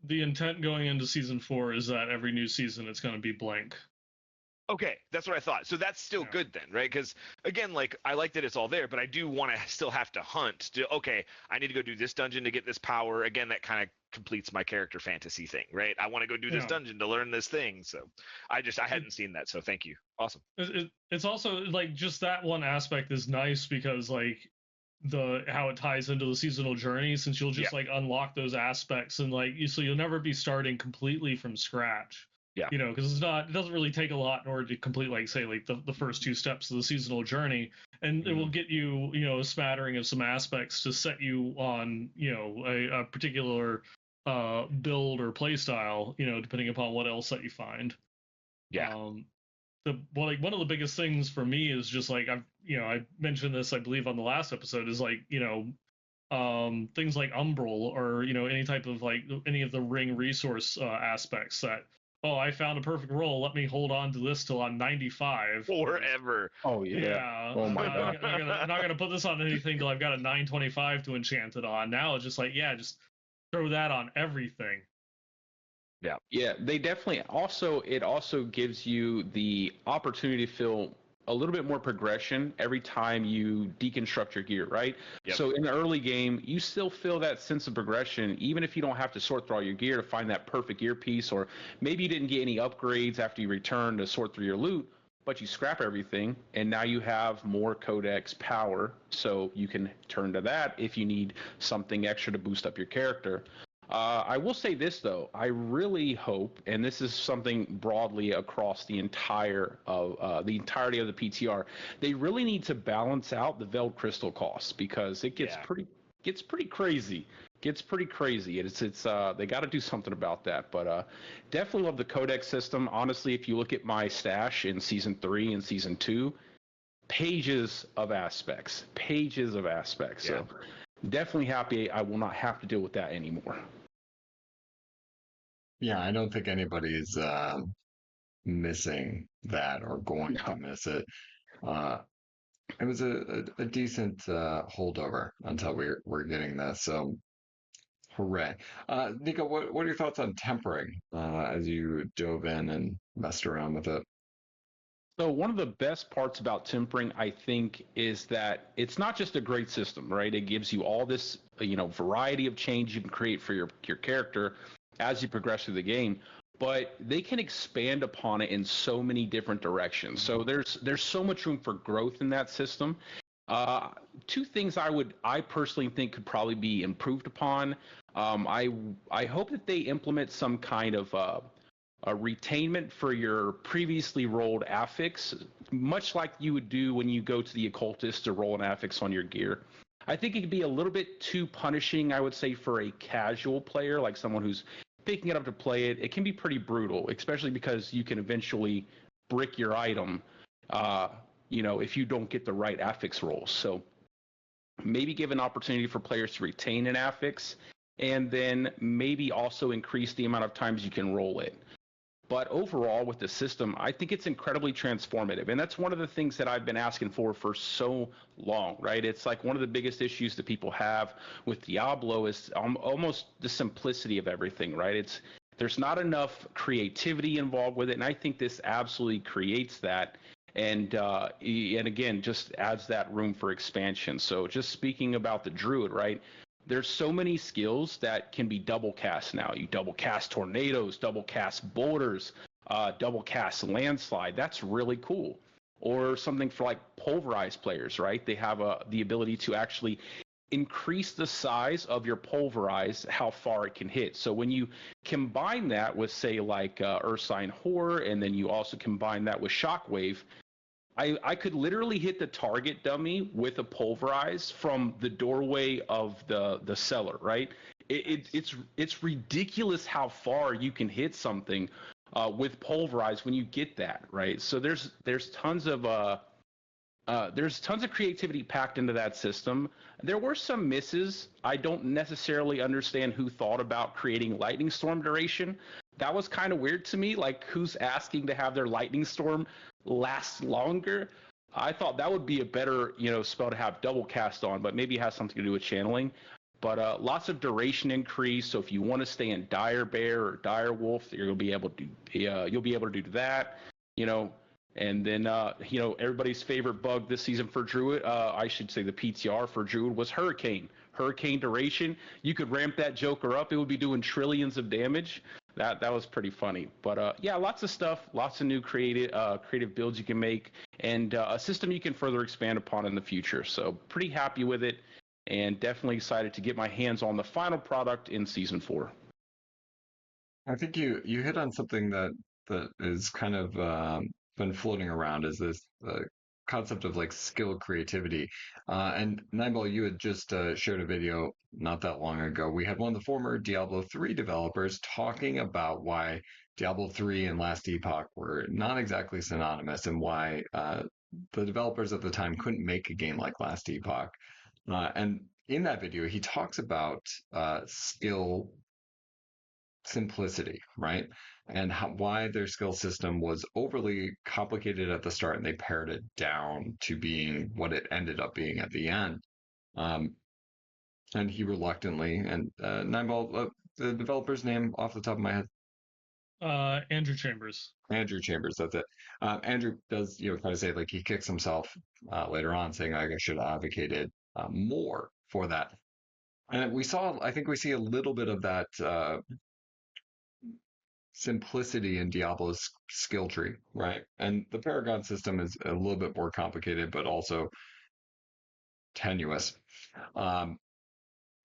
The intent going into season 4 is that every new season it's going to be blank. Okay, that's what I thought. So that's still good then, right? Because again, like I like that it's all there, but I do want to still have to hunt. Okay, I need to go do this dungeon to get this power. Again, that kind of completes my character fantasy thing, right? I want to go do this dungeon to learn this thing. So I hadn't seen that. So thank you. Awesome. It's also like just that one aspect is nice because like how it ties into the seasonal journey, since you'll just like unlock those aspects and like so you'll never be starting completely from scratch. Yeah. You know, because it doesn't really take a lot in order to complete, like, say, like the first 2 steps of the seasonal journey. And it will get you, a smattering of some aspects to set you on, a particular build or play style, depending upon what else that you find. Yeah. One of the biggest things for me is just like I mentioned this, I believe, on the last episode, is like, things like Umbral or, any type of like any of the ring resource aspects that, oh, I found a perfect roll. Let me hold on to this till I'm 95. Forever. Oh yeah. Oh my god. I'm not gonna put this on anything till I've got a 925 to enchant it on. Now it's just like, just throw that on everything. Yeah. Yeah, they definitely it also gives you the opportunity to feel a little bit more progression every time you deconstruct your gear, right? Yep. So in the early game, you still feel that sense of progression, even if you don't have to sort through all your gear to find that perfect gear piece, or maybe you didn't get any upgrades after you return to sort through your loot, but you scrap everything, and now you have more Codex power, so you can turn to that if you need something extra to boost up your character. I will say this though, I really hope, and this is something broadly across the entirety of the PTR, they really need to balance out the Veiled Crystal costs because it gets Yeah. pretty crazy. Gets pretty crazy. It's they got to do something about that. But definitely love the Codex system. Honestly, if you look at my stash in season 3 and season 2, pages of aspects, pages of aspects. Yeah. So definitely happy I will not have to deal with that anymore. Yeah, I don't think anybody's missing that or going to No. miss it. Uh, it was a decent holdover until we're getting this. So hooray. Nico, what are your thoughts on tempering as you dove in and messed around with it? So one of the best parts about tempering, I think, is that it's not just a great system, right? It gives you all this, variety of change you can create for your character as you progress through the game, but they can expand upon it in so many different directions. So there's so much room for growth in that system. Uh, Two things I personally think could probably be improved upon. I hope that they implement some kind of a retainment for your previously rolled affix, much like you would do when you go to the occultist to roll an affix on your gear. I think it could be a little bit too punishing, I would say, for a casual player, like someone who's picking it up to play it. It can be pretty brutal, especially because you can eventually brick your item, if you don't get the right affix rolls. So maybe give an opportunity for players to retain an affix, and then maybe also increase the amount of times you can roll it. But overall, with the system, I think it's incredibly transformative. And that's one of the things that I've been asking for so long, right? It's like one of the biggest issues that people have with Diablo is almost the simplicity of everything, right? There's not enough creativity involved with it. And I think this absolutely creates that. And again, just adds that room for expansion. So just speaking about the Druid, right? There's so many skills that can be double cast now. You double cast tornadoes, double cast boulders, double cast landslide. That's really cool. Or something for like pulverized players, right? They have the ability to actually increase the size of your pulverize, how far it can hit. So when you combine that with, say, like Ursine Horror, and then you also combine that with Shockwave, I could literally hit the target dummy with a pulverize from the doorway of the cellar, right? It's ridiculous how far you can hit something with pulverize when you get that, right? So there's tons of creativity packed into that system. There were some misses. I don't necessarily understand who thought about creating lightning storm duration. That was kind of weird to me. Like, who's asking to have their lightning storm last longer? I thought that would be a better, spell to have double cast on, but maybe it has something to do with channeling. But lots of duration increase. So if you want to stay in Dire Bear or Dire Wolf, you'll be able to do that. You know, and then, everybody's favorite bug this season for Druid, I should say the PTR for Druid, was Hurricane. Hurricane duration. You could ramp that Joker up. It would be doing trillions of damage. That was pretty funny. But yeah, lots of stuff, lots of new creative builds you can make, and a system you can further expand upon in the future. So pretty happy with it, and definitely excited to get my hands on the final product in Season 4. I think you hit on something that is kind of been floating around is this concept of like skill creativity. And Nimeball, you had just shared a video not that long ago. We had one of the former Diablo 3 developers talking about why Diablo 3 and Last Epoch were not exactly synonymous and why the developers at the time couldn't make a game like Last Epoch. And in that video, he talks about skill simplicity, right? And why their skill system was overly complicated at the start and they pared it down to being what it ended up being at the end. Um, and he reluctantly, and Nineball, the developer's name off the top of my head, Andrew Chambers. Andrew Chambers, that's it. Andrew does, kind of say like he kicks himself later on, saying like I should have advocated more for that. And I think we see a little bit of that simplicity in Diablo's skill tree, right? And the Paragon system is a little bit more complicated, but also tenuous. Um,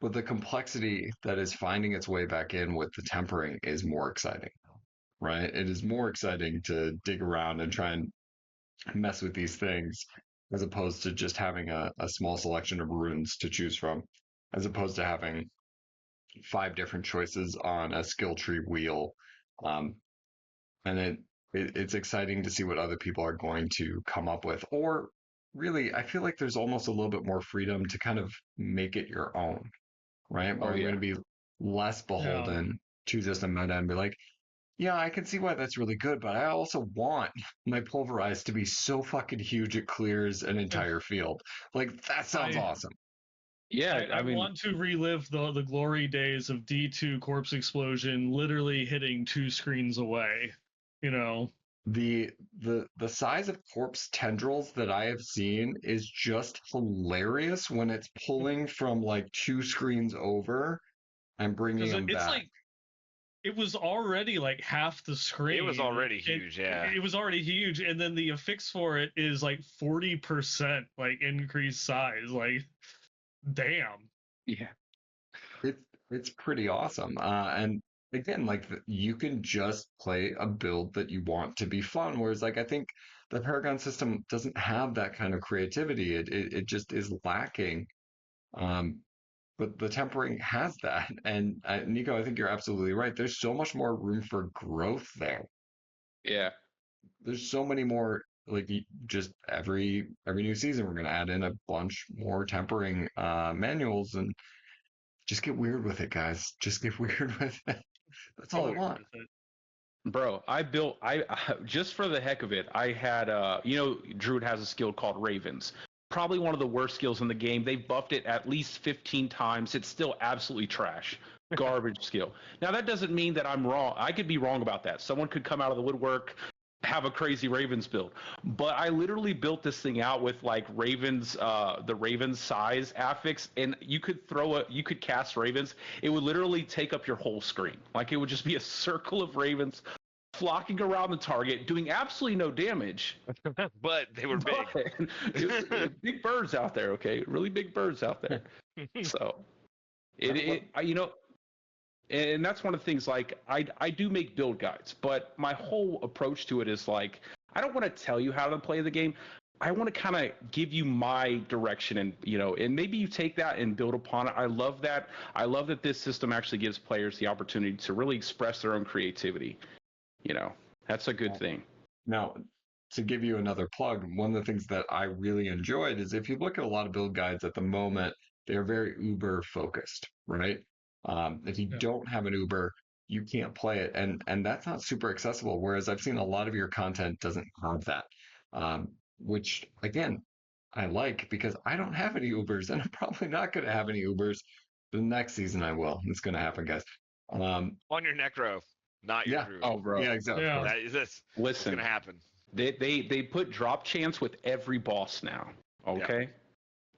but the complexity that is finding its way back in with the tempering is more exciting, right? It is more exciting to dig around and try and mess with these things as opposed to just having a small selection of runes to choose from, as opposed to having 5 different choices on a skill tree wheel. Um, and it's exciting to see what other people are going to come up with. Or really, I feel like there's almost a little bit more freedom to kind of make it your own, right? Oh Where you're yeah. going to be less Yeah. beholden to just a meta and be like, yeah, I can see why that's really good, but I also want my pulverize to be so fucking huge it clears an entire field. Like that sounds I awesome. Yeah, I I mean, want to relive the glory days of D2 Corpse Explosion literally hitting 2 screens away. You know, The size of corpse tendrils that I have seen is just hilarious when it's pulling from like 2 screens over and bringing because them it's back. like it was already like half the It was screen. already huge, yeah. It was already huge, and then the affix for it is like 40% like increased size. Like, damn. yeah, It's it's pretty awesome. And again, like you can just play a build that you want to be fun. Whereas, like I think the Paragon system doesn't have that kind of creativity. It just is lacking. Um, but the tempering has that. And Nico, I think you're absolutely right. There's so much more room for growth there. yeah. There's so many more. Like just every new season, we're going to add in a bunch more tempering manuals and just get weird with it, guys. Just get weird with it. That's all I Oh, want. bro, I just for the heck of it, I had Druid has a skill called Ravens. Probably one of the worst skills in the game. They've buffed it at least 15 times. It's still absolutely trash. Garbage skill. Now that doesn't mean that I'm wrong. I could be wrong about that. Someone could come out of the woodwork, have a crazy Ravens build. But I literally built this thing out with like Ravens, the Ravens size affix, and you could cast Ravens. It would literally take up your whole screen. Like it would just be a circle of Ravens flocking around the target, doing absolutely no damage. But they were big. Big birds out there, okay? Really big birds out there. So and that's one of the things. Like I do make build guides, but my whole approach to it is like I don't want to tell you how to play the game. I want to kind of give you my direction, and and maybe you take that and build upon it. I love that. I love that this system actually gives players the opportunity to really express their own creativity. That's a good thing. Now, to give you another plug, one of the things that I really enjoyed is if you look at a lot of build guides at the moment, they're very Uber focused, right? If you Yeah. don't have an Uber, you can't play it, and that's not super accessible. Whereas I've seen a lot of your content doesn't have that, which again, I like because I don't have any Ubers, and I'm probably not going to have any Ubers. The next season I will. It's going to happen, guys. On your necro, not your Yeah. druid. Oh, bro. Yeah, exactly. Yeah. That is this. It's Listen, gonna happen. they put drop chance with every boss now. Okay,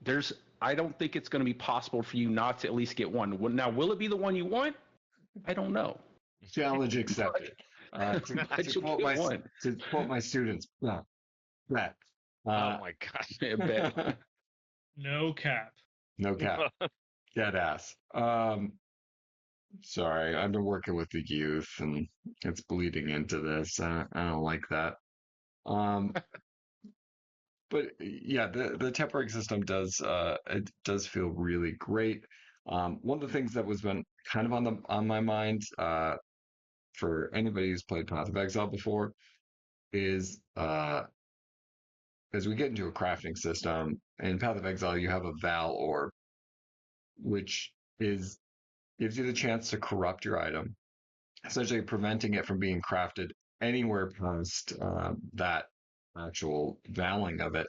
there's. I don't think it's going to be possible for you not to at least get one. Now, will it be the one you want? I don't know. Challenge accepted. But you'll get one. To quote my students, yeah, that. Oh my gosh. I bet. No cap. No cap, dead ass. Sorry, I've been working with the youth, and it's bleeding into this. I don't like that. Um, but yeah, the tempering system does it does feel really great. One of the things that was been kind of on my mind for anybody who's played Path of Exile before is as we get into a crafting system in Path of Exile, you have a Val orb, which is gives you the chance to corrupt your item, essentially preventing it from being crafted anywhere past that actual valing of it.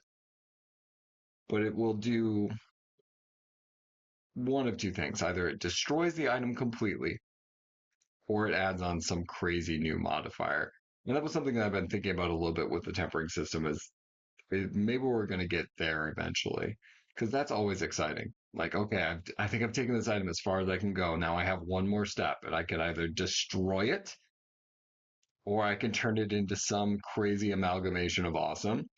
But it will do one of two things: either it destroys the item completely, or it adds on some crazy new modifier. And that was something that I've been thinking about a little bit with the tempering system. Is maybe we're going to get there eventually because that's always exciting. Like, okay, I think I've taken this item as far as I can go. Now I have one more step, and I can either destroy it or I can turn it into some crazy amalgamation of awesome.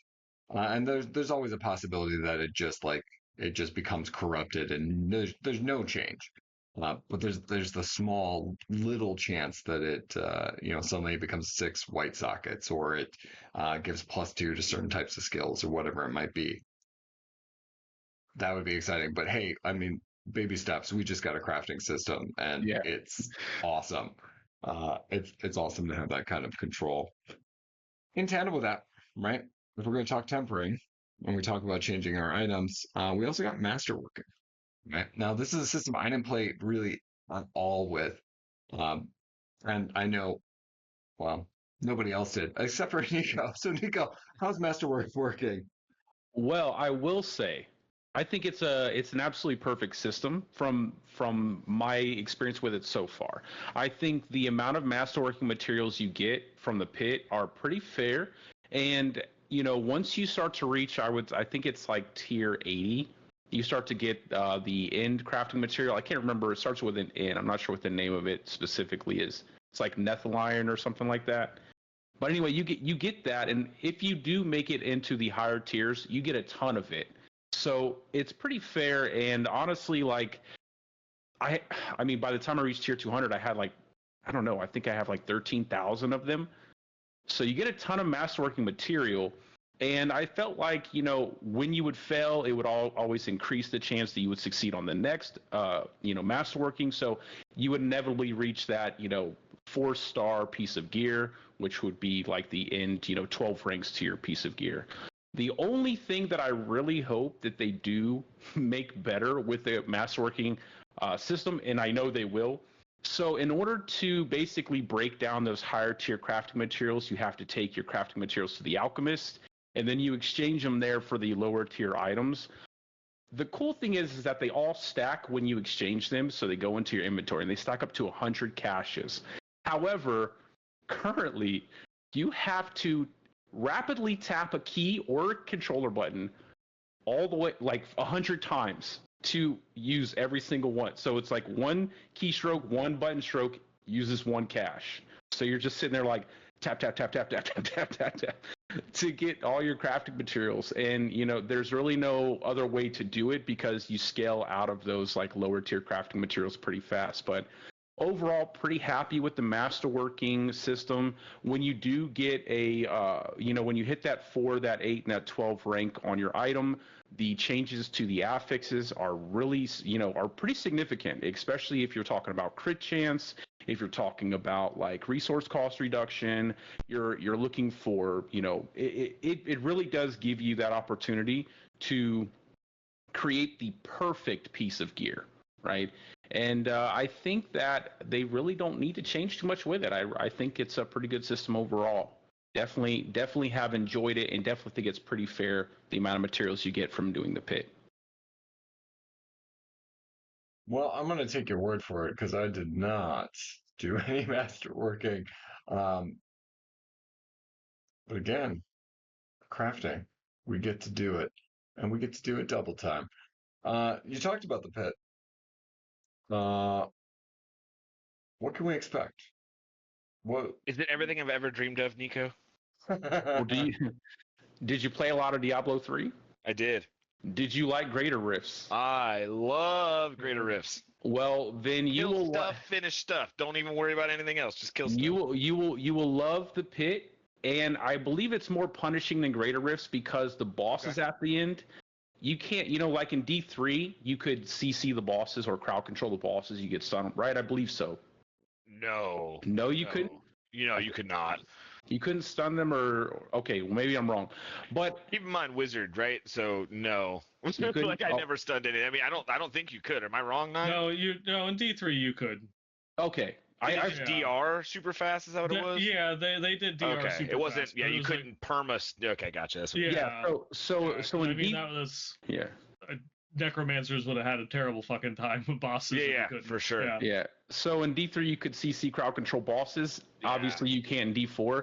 And there's always a possibility that it just like it just becomes corrupted and there's no change. But there's the small little chance that it suddenly becomes 6 white sockets, or it gives +2 to certain types of skills, or whatever it might be. That would be exciting. But hey, I mean, baby steps. We just got a crafting system, and Yeah. it's awesome. It's awesome to have that kind of control. In tandem with that, right? If we're going to talk tempering, when we talk about changing our items, we also got Masterworking. Right? Now, this is a system I didn't play really at all with, um, and I know, well, nobody else did except for Nico. So, Nico, how's Masterwork working? Well, I will say, I think it's an absolutely perfect system from my experience with it so far. I think the amount of masterworking materials you get from the pit are pretty fair, and once you start to reach, I think it's like tier 80, you start to get the end crafting material. I can't remember. It starts with an N. I'm not sure what the name of it specifically is. It's like Nethyl iron or something like that. But anyway, you get that, and if you do make it into the higher tiers, you get a ton of it. So it's pretty fair, and honestly, like I mean, by the time I reached tier 200, I had like, I don't know, I think I have like 13,000 of them. So you get a ton of masterworking material, and I felt like when you would fail, it would always increase the chance that you would succeed on the next masterworking. So you would inevitably reach that 4-star piece of gear, which would be like the end 12 ranks to your piece of gear. The only thing that I really hope that they do make better with the masterworking system, and I know they will. So in order to basically break down those higher tier crafting materials, you have to take your crafting materials to the alchemist, and then you exchange them there for the lower tier items. The cool thing is that they all stack when you exchange them, so they go into your inventory, and they stack up to 100 caches. However, currently, you have to rapidly tap a key or controller button all the way like 100 times to use every single one. So it's like one keystroke, one button stroke uses one cache. So you're just sitting there like tap, tap, tap, tap, tap, tap, tap, tap, tap to get all your crafting materials. And, there's really no other way to do it because you scale out of those like lower tier crafting materials pretty fast. But overall, pretty happy with the masterworking system. When you do get when you hit that 4, that 8, and that 12 rank on your item, the changes to the affixes are really, are pretty significant, especially if you're talking about crit chance, if you're talking about like resource cost reduction, you're looking for, it really does give you that opportunity to create the perfect piece of gear, right? And I think that they really don't need to change too much with it. I think it's a pretty good system overall. Definitely have enjoyed it, and definitely think it's pretty fair the amount of materials you get from doing the pit. Well, I'm going to take your word for it because I did not do any masterworking. Um, but again, crafting, we get to do it, and we get to do it double time. You talked about the pit. Uh, what can we expect? What? Is it everything I've ever dreamed of, Nico? Well, did you play a lot of Diablo 3? I did. Did you like Greater Rifts? I love Greater Rifts. Well, then you Kill will stuff, finish stuff. Don't even worry about anything else. Just kill stuff. you will love the pit, and I believe it's more punishing than Greater Rifts because the bosses at the end, you can't, like in D3, you could CC the bosses or crowd control the bosses. You get stunned, right? I believe so. No. No, you couldn't. You could not. You couldn't stun them, or okay, well, maybe I'm wrong, but Keep in mind, wizard, right? So no. Like I never stunned any. I mean, I don't think you could. Am I wrong, Nine? No, in D3 you could. okay. I DR super fast. Is that what it was? Yeah, they did DR okay. super it wasn't. fast. Yeah, you couldn't perma. Okay, gotcha. That's what Yeah. So I in mean, that was yeah. Necromancers would have had a terrible fucking time with bosses. Yeah, for sure. Yeah. So in D3 you could CC crowd control bosses. Yeah. Obviously you can't in D4.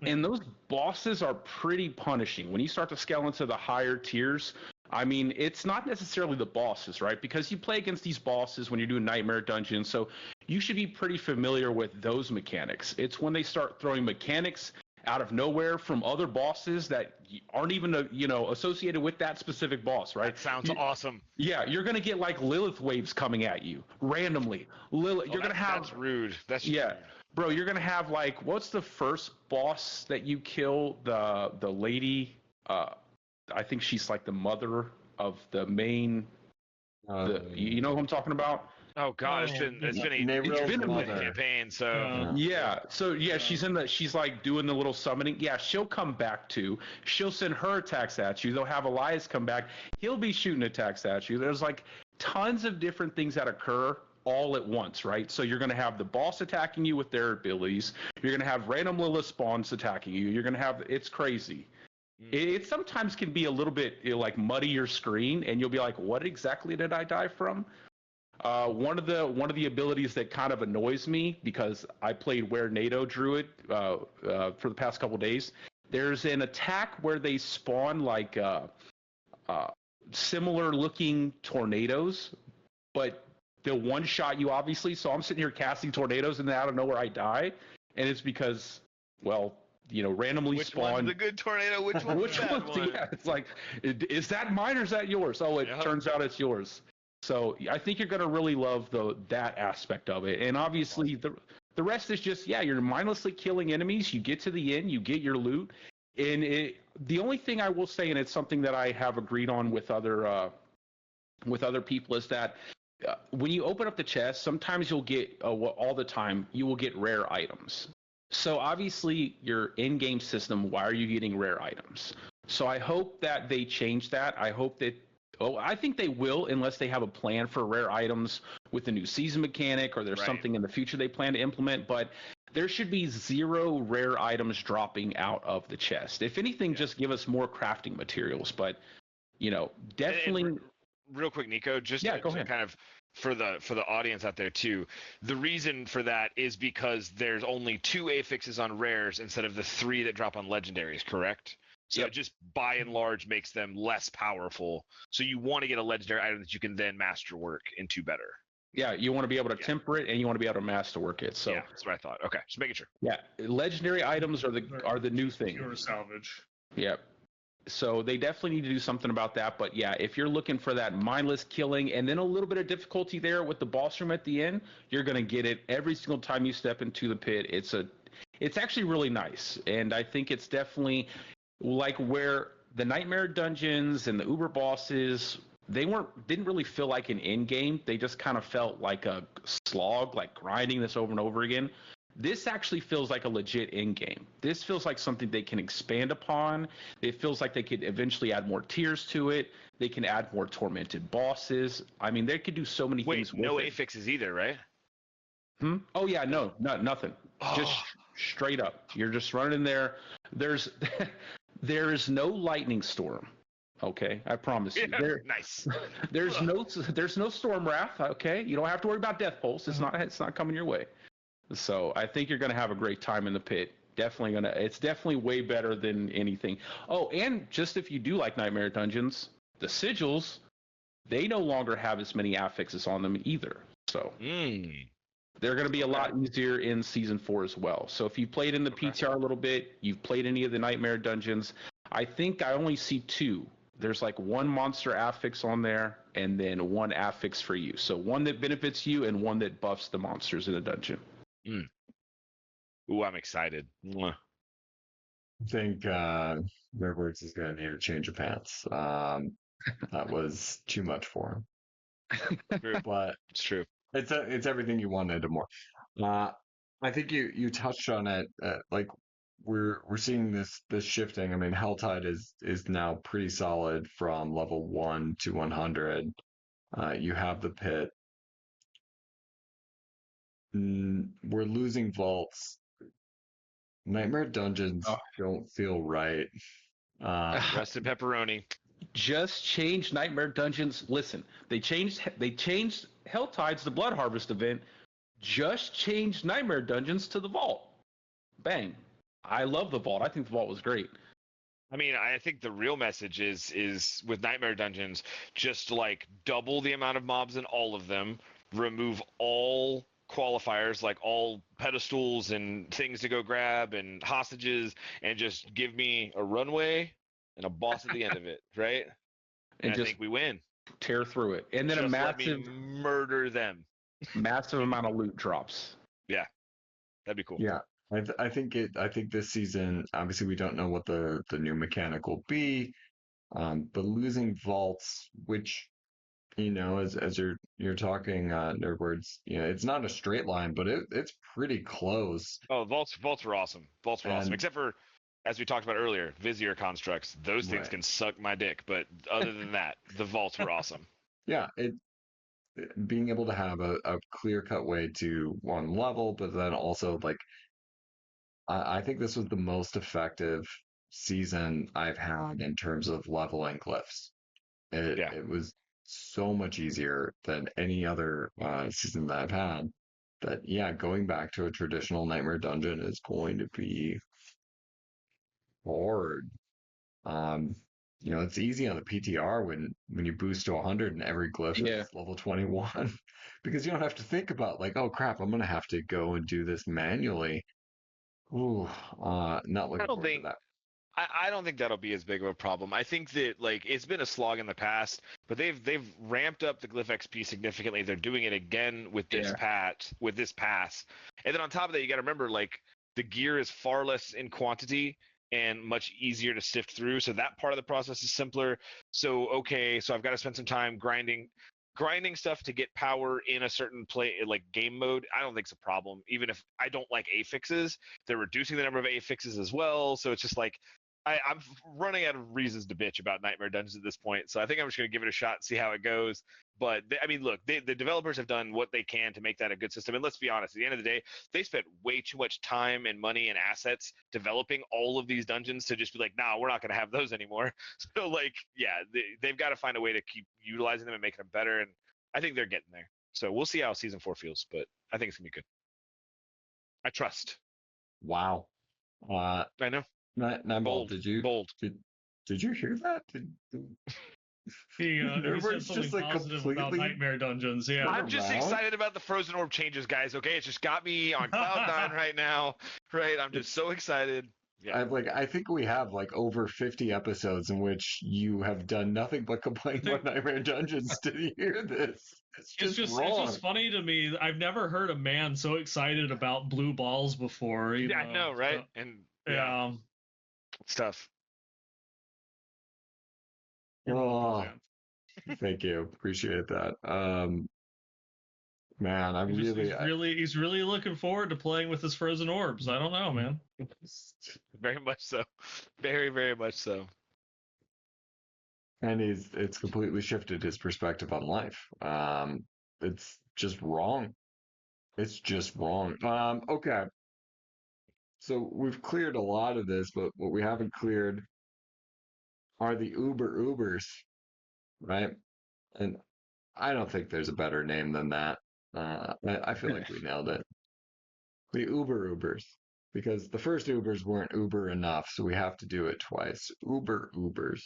And those bosses are pretty punishing. When you start to scale into the higher tiers, I mean, it's not necessarily the bosses, right? Because you play against these bosses when you're doing Nightmare Dungeons, so you should be pretty familiar with those mechanics. It's when they start throwing mechanics out of nowhere from other bosses that aren't even associated with that specific boss, right? That sounds awesome. Yeah, you're gonna get like Lilith waves coming at you randomly. Lilith, you're gonna have that's rude. That's yeah, rude. bro. You're gonna have like what's the first boss that you kill? The lady. I think she's like the mother of the main. You know who I'm talking about? Oh God, it's been a campaign, so she's like doing the little summoning. Yeah, she'll come back too. She'll send her attacks at you. They'll have Elias come back. He'll be shooting attacks at you. There's like tons of different things that occur all at once, right? So you're going to have the boss attacking you with their abilities. You're going to have random Lilith spawns attacking you. You're going to have it's crazy. It sometimes can be a little bit like muddy your screen, and you'll be like, "What exactly did I die from?" One of the abilities that kind of annoys me because I played Where NATO Druid for the past couple days. There's an attack where they spawn like similar looking tornadoes, but they'll one shot you obviously. So I'm sitting here casting tornadoes, and then out of nowhere I die, and it's because randomly which spawn. Which one's the good tornado? Which one's the bad one? Yeah, it's like, is that mine or is that yours? Oh, it turns out it's yours. So I think you're going to really love that aspect of it. And obviously the rest is just, you're mindlessly killing enemies. You get to the end, you get your loot. And the only thing I will say, and it's something that I have agreed on with other people, is that when you open up the chest, sometimes you'll get, all the time, you will get rare items. So obviously your in-game system, why are you getting rare items? So I hope that they change that. I hope that I think they will, unless they have a plan for rare items with the new season mechanic, or there's something in the future they plan to implement. But there should be 0 rare items dropping out of the chest. If anything, just give us more crafting materials. But definitely. And real quick, Nico, just go ahead. Kind of for the audience out there too. The reason for that is because there's only 2 affixes on rares instead of the 3 that drop on legendaries. Correct? So it just by and large makes them less powerful. So you want to get a legendary item that you can then masterwork into better. Yeah, you want to be able to temper it, and you want to be able to masterwork it. So that's what I thought. Okay, just making sure. Yeah, legendary items are the new thing. Pure salvage. Yeah. So they definitely need to do something about that. But yeah, if you're looking for that mindless killing and then a little bit of difficulty there with the boss room at the end, you're gonna get it every single time you step into the pit. It's actually really nice, and I think it's definitely like where the Nightmare dungeons and the Uber bosses, didn't really feel like an end game. They just kind of felt like a slog, like grinding this over and over again. This actually feels like a legit end game. This feels like something they can expand upon. It feels like they could eventually add more tiers to it. They can add more tormented bosses. I mean, they could do so many things with no it. affixes either, right? Oh yeah, nothing. Just straight up. You're just running in there. There is no lightning storm. Okay, I promise you. Nice. There's no storm wrath. Okay, you don't have to worry about death pulse. It's not coming your way. So I think you're gonna have a great time in the pit. It's definitely way better than anything. Oh, and just if you do like Nightmare Dungeons, the sigils, they no longer have as many affixes on them either. So they're going to be a lot easier in Season 4 as well. So if you played in the PTR a little bit, you've played any of the Nightmare Dungeons, I think I only see 2. There's like 1 monster affix on there, and then 1 affix for you. So 1 that benefits you and 1 that buffs the monsters in the dungeon. Ooh, I'm excited. I think Redworks is going to need a change of pants. That was too much for him. True. But it's true. It's everything you wanted and more. I think you touched on it. Like we're seeing this shifting. I mean, Helltide is now pretty solid from level 1 to 100. You have the pit. We're losing vaults. Nightmare dungeons don't feel right. Rest in pepperoni. Just change Nightmare Dungeons. Listen, they changed Helltide's the Blood Harvest event. Just change Nightmare Dungeons to the Vault. Bang. I love the Vault. I think the Vault was great. I mean, I think the real message is with Nightmare Dungeons, just like double the amount of mobs in all of them, remove all qualifiers, like all pedestals and things to go grab and hostages, and just give me a runway and a boss at the end of it, right? And I just think we win. tear through it, and then Just a let me murder them. massive amount of loot drops. Yeah, that'd be cool. Yeah, I think this season, obviously we don't know what the new mechanic will be, but losing vaults, which as you're talking nerd words, it's not a straight line, but it's pretty close. Oh, vaults were awesome. Vaults were awesome, And except for, as we talked about earlier, Vizier constructs. Those things right, can suck my dick, but other than that, the vaults were awesome. yeah, being able to have a clear cut way to one level, but then also like I think this was the most effective season I've had in terms of leveling glyphs. Yeah. It was so much easier than any other season that I've had. That yeah, going back to a traditional nightmare dungeon is going to be hard. Um, it's easy on the PTR when you boost to 100 and every glyph Yeah. is level 21, because you don't have to think about like, oh crap, I'm gonna have to go and do this manually. Ooh, not I looking don't forward to think that. I don't think that'll be as big of a problem. I think that like it's been a slog in the past, but they've ramped up the glyph XP significantly. They're doing it again with this pass. And then on top of that, you got to remember like the gear is far less in quantity and much easier to sift through. So that part of the process is simpler. So okay, so I've got to spend some time grinding stuff to get power in a certain like game mode. I don't think it's a problem. Even if I don't like affixes, they're reducing the number of affixes as well. So it's just like I'm running out of reasons to bitch about Nightmare Dungeons at this point. So I think I'm just going to give it a shot and see how it goes. But I mean, look, the developers have done what they can to make that a good system. And let's be honest, at the end of the day, they spent way too much time and money and assets developing all of these dungeons to just be like, nah, we're not going to have those anymore. So like, yeah, they've got to find a way to keep utilizing them and making them better. And I think they're getting there. So we'll see how season 4 feels, but I think it's going to be good. I trust. Wow. I know. Nightball, Bold. Bold. did you hear that? He said Nerdward's something just like positive about completely Nightmare Dungeons. Yeah. I'm just around. excited about the Frozen Orb changes, guys. Okay, it's just got me on cloud nine right now. Right, I'm just so excited. Yeah, I think we have like over 50 episodes in which you have done nothing but complain about Nightmare Dungeons. Did you hear this? It's just it's wrong. just funny to me. I've never heard a man so excited about blue balls before. yeah, I know, right? So, And yeah. it's tough. You're welcome, Oh, Jan. thank you. Appreciate that. Man, I He's really, he's really looking forward to playing with his frozen orbs. I don't know, man. Very much so. Very, very much so. and it's completely shifted his perspective on life. It's just wrong. It's just wrong. Okay. So we've cleared a lot of this, but what we haven't cleared are the Ubers, right? And I don't think there's a better name than that. I feel like we nailed it. The Ubers. Because the first Ubers weren't Uber enough, so we have to do it twice. Ubers.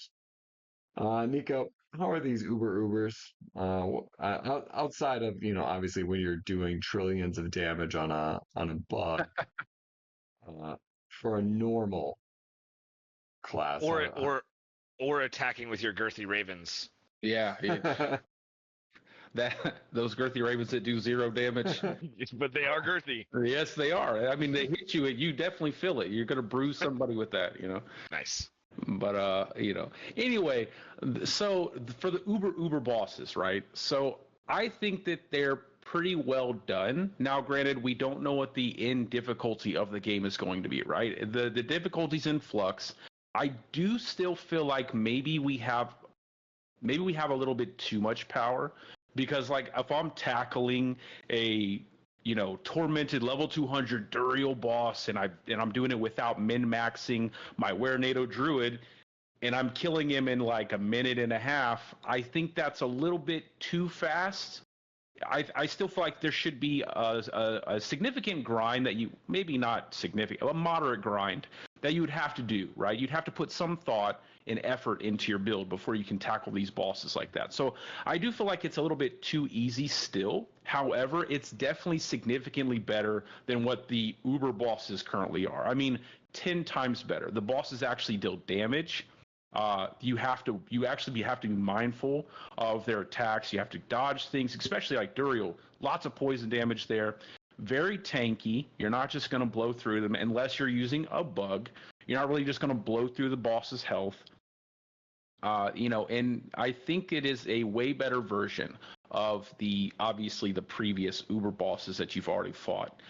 Nico, how are these Ubers? Outside of, obviously when you're doing trillions of damage on a bug, for a normal class. Or attacking with your girthy ravens. Yeah, that those girthy ravens that do 0 damage. But they are girthy. Yes, they are. I mean, they hit you, and you definitely feel it. You're gonna bruise somebody with that. Nice. But anyway, so for the Uber bosses, right? So I think that they're pretty well done. Now, granted, we don't know what the end difficulty of the game is going to be, right? The difficulty's in flux. I do still feel like maybe we have a little bit too much power, because like if I'm tackling a tormented level 200 Duriel boss and I'm doing it without min-maxing my Were-NATO Druid, and I'm killing him in like a minute and a half, I think that's a little bit too fast. I still feel like there should be a significant grind that you, maybe not significant, a moderate grind that you would have to do, right? You'd have to put some thought and effort into your build before you can tackle these bosses like that. So I do feel like it's a little bit too easy still. However, it's definitely significantly better than what the Uber bosses currently are. I mean, 10 times better. The bosses actually deal damage. You have to be mindful of their attacks. You have to dodge things, especially like Duriel. Lots of poison damage there. Very tanky. You're not just going to blow through them unless you're using a bug. You're not really just going to blow through the boss's health. And I think it is a way better version of obviously the previous Uber bosses that you've already fought.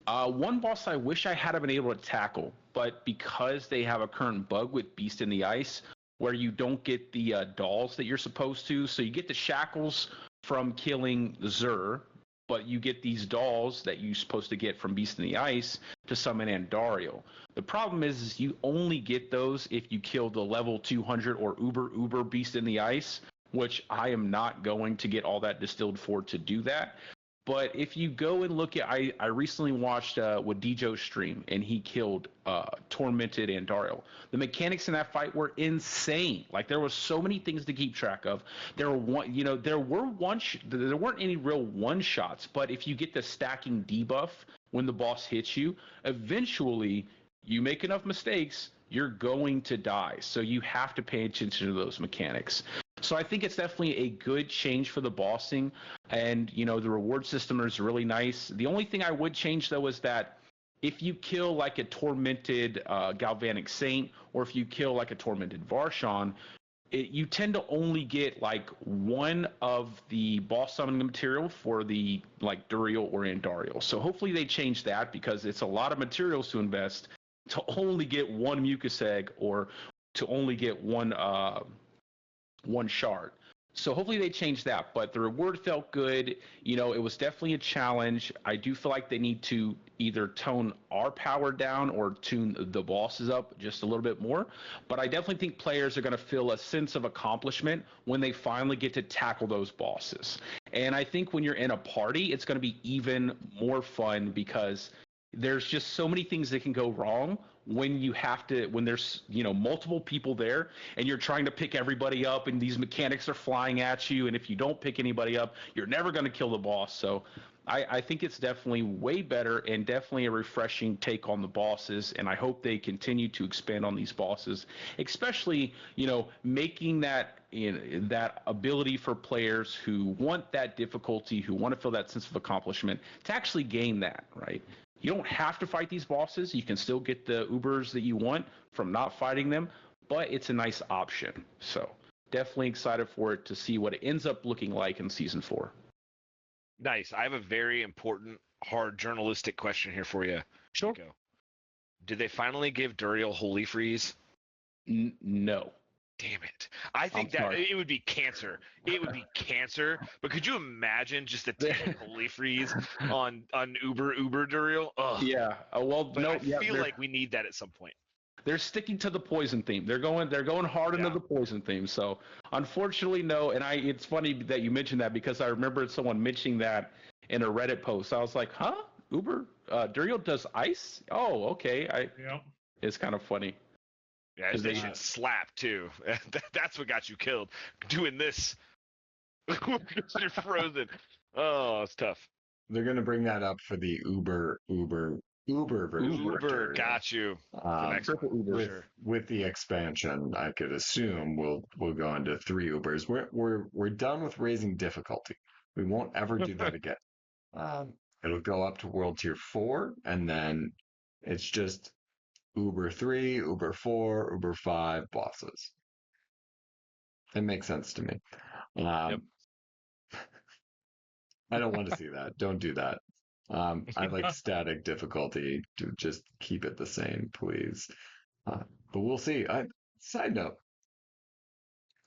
One boss I wish I had been able to tackle, but because they have a current bug with Beast in the Ice, where you don't get the dolls that you're supposed to, so you get the shackles from killing Zur, but you get these dolls that you're supposed to get from Beast in the Ice to summon Andariel. The problem is you only get those if you kill the level 200 or Uber Beast in the Ice, which I am not going to get all that distilled for to do that. But if you go and look at, I recently watched Wadijo's stream, and he killed Tormented Andariel. The mechanics in that fight were insane. Like, there was so many things to keep track of. There weren't any real one shots, but if you get the stacking debuff when the boss hits you, eventually you make enough mistakes, you're going to die. So you have to pay attention to those mechanics. So I think it's definitely a good change for the bossing, and the reward system is really nice. The only thing I would change though is that if you kill like a tormented Galvanic Saint, or if you kill like a tormented Varshan, you tend to only get like one of the boss summoning material for the like Duriel or Andariel. So hopefully they change that, because it's a lot of materials to invest to only get one mucus egg, or to only get one shard. So hopefully they change that. But the reward felt good. It was definitely a challenge. I do feel like they need to either tone our power down or tune the bosses up just a little bit more. But I definitely think players are going to feel a sense of accomplishment when they finally get to tackle those bosses. And I think when you're in a party, it's going to be even more fun, because there's just so many things that can go wrong when there's multiple people there, and you're trying to pick everybody up, and these mechanics are flying at you, and if you don't pick anybody up, you're never going to kill the boss. So I think it's definitely way better, and definitely a refreshing take on the bosses, and I hope they continue to expand on these bosses, especially making that that ability for players who want that difficulty, who want to feel that sense of accomplishment, to actually gain that, right? You don't have to fight these bosses. You can still get the Ubers that you want from not fighting them, but it's a nice option. So definitely excited for it to see what it ends up looking like in Season 4. Nice. I have a very important, hard journalistic question here for you. Sure. Nico. Did they finally give Duriel Holy Freeze? No. Damn it. I think that it would be cancer. It would be cancer. But could you imagine just a 10 Holy Freeze on Uber Duriel? Ugh. Yeah. Well, but no. I feel like we need that at some point. They're sticking to the poison theme. They're going hard into the poison theme. So unfortunately, no. And it's funny that you mentioned that, because I remember someone mentioning that in a Reddit post. I was like, huh? Uber Duriel does ice? Oh, okay. Yep. It's kind of funny. Yeah, they should slap too. That's what got you killed. Doing this. You're frozen. Oh, it's tough. They're going to bring that up for the Uber version. Uber got you. With the expansion, I could assume we'll go into 3 Ubers. We're done with raising difficulty. We won't ever do that again. It'll go up to World Tier 4, and then it's just Uber 3, Uber 4, Uber 5 bosses. It makes sense to me. Yep. I don't want to see that. Don't do that. I like static difficulty. To just keep it the same, please. But we'll see. Side note,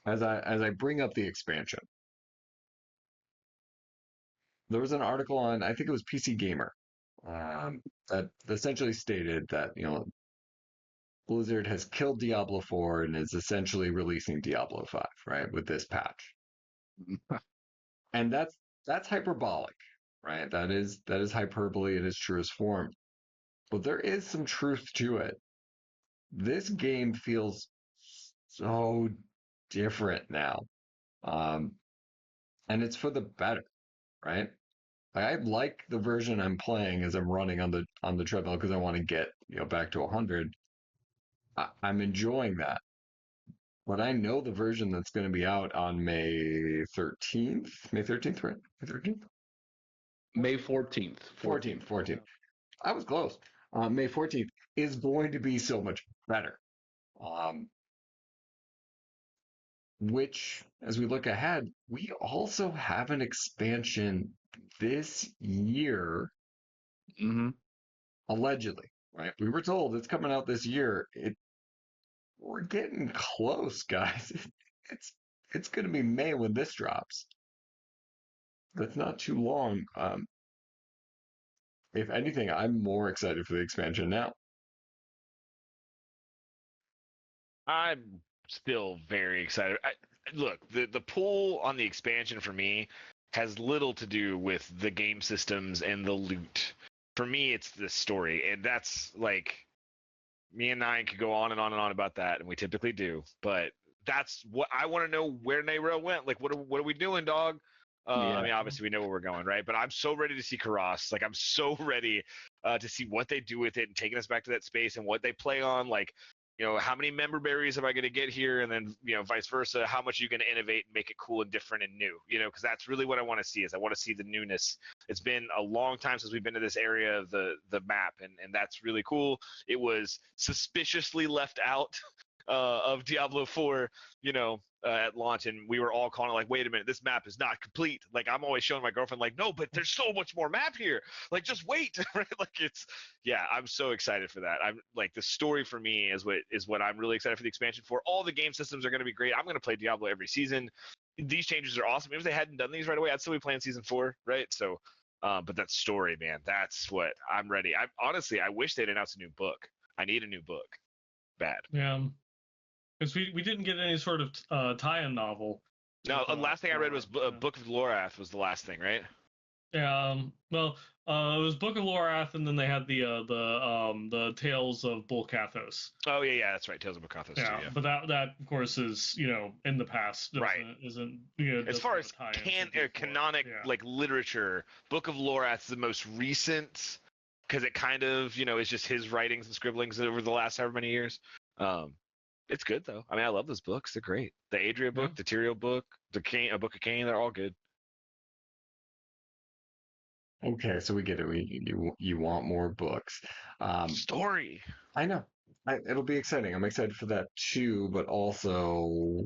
as I bring up the expansion, there was an article on, I think it was PC Gamer, that essentially stated that Blizzard has killed Diablo 4 and is essentially releasing Diablo 5, right, with this patch. And that's hyperbolic, right? That is hyperbole in its truest form. But there is some truth to it. This game feels so different now. Um, and it's for the better, right? I like the version I'm playing as I'm running on the treadmill because I want to get back to 100. I'm enjoying that, but I know the version that's going to be out on May 13th. May 13th, right? May 13th? May 14th. 14th. 14th. I was close. May 14th is going to be so much better. Which, as we look ahead, we also have an expansion this year, Mm-hmm. allegedly, right? We were told it's coming out this year. We're getting close, guys. It's it's going to be May when this drops. That's not too long. If anything, I'm more excited for the expansion now. I'm still very excited. Look, the pull on the expansion for me has little to do with the game systems and the loot. For me, it's the story, and that's like me and Nine could go on and on and on about that, and we typically do. But that's what I want to know where Nayrel went. Like, what are we doing, dog? I mean, obviously we know where we're going, right? But I'm so ready to see Karas. Like, I'm so ready to see what they do with it and taking us back to that space and what they play on. Like, how many member berries am I going to get here, and then vice versa. How much are you going to innovate and make it cool and different and new? Because that's really what I want to see. Is I want to see the newness. It's been a long time since we've been to this area of the map, and that's really cool. It was suspiciously left out of Diablo 4, at launch, and we were all calling it like, wait a minute, this map is not complete. Like, I'm always showing my girlfriend like, no, but there's so much more map here. Like, just wait, right? Like, I'm so excited for that. I'm like, the story for me is what I'm really excited for the expansion for. All the game systems are going to be great. I'm going to play Diablo every season. These changes are awesome. If they hadn't done these right away, I'd still be playing season 4, right? So, but that story, man, that's what I'm ready. I wish they'd announced a new book. I need a new book, bad. Yeah, because we didn't get any sort of tie-in novel. No, last thing I read was Book of Lorath was the last thing, right? Yeah. Well, it was Book of Lorath, and then they had the Tales of Bulkathos. Oh yeah, that's right. Tales of Bulkathos. Yeah, too, yeah. but that of course is in the past. Right. Isn't as far as canonic like literature, Book of Lorath is the most recent because it kind of is just his writings and scribblings over the last however many years. It's good though. I mean, I love those books. They're great. The Adria book, the Tyrael book, the Book of Cain, they're all good. Okay, so we get it. You want more books. Story. I know. It'll be exciting. I'm excited for that too, but also,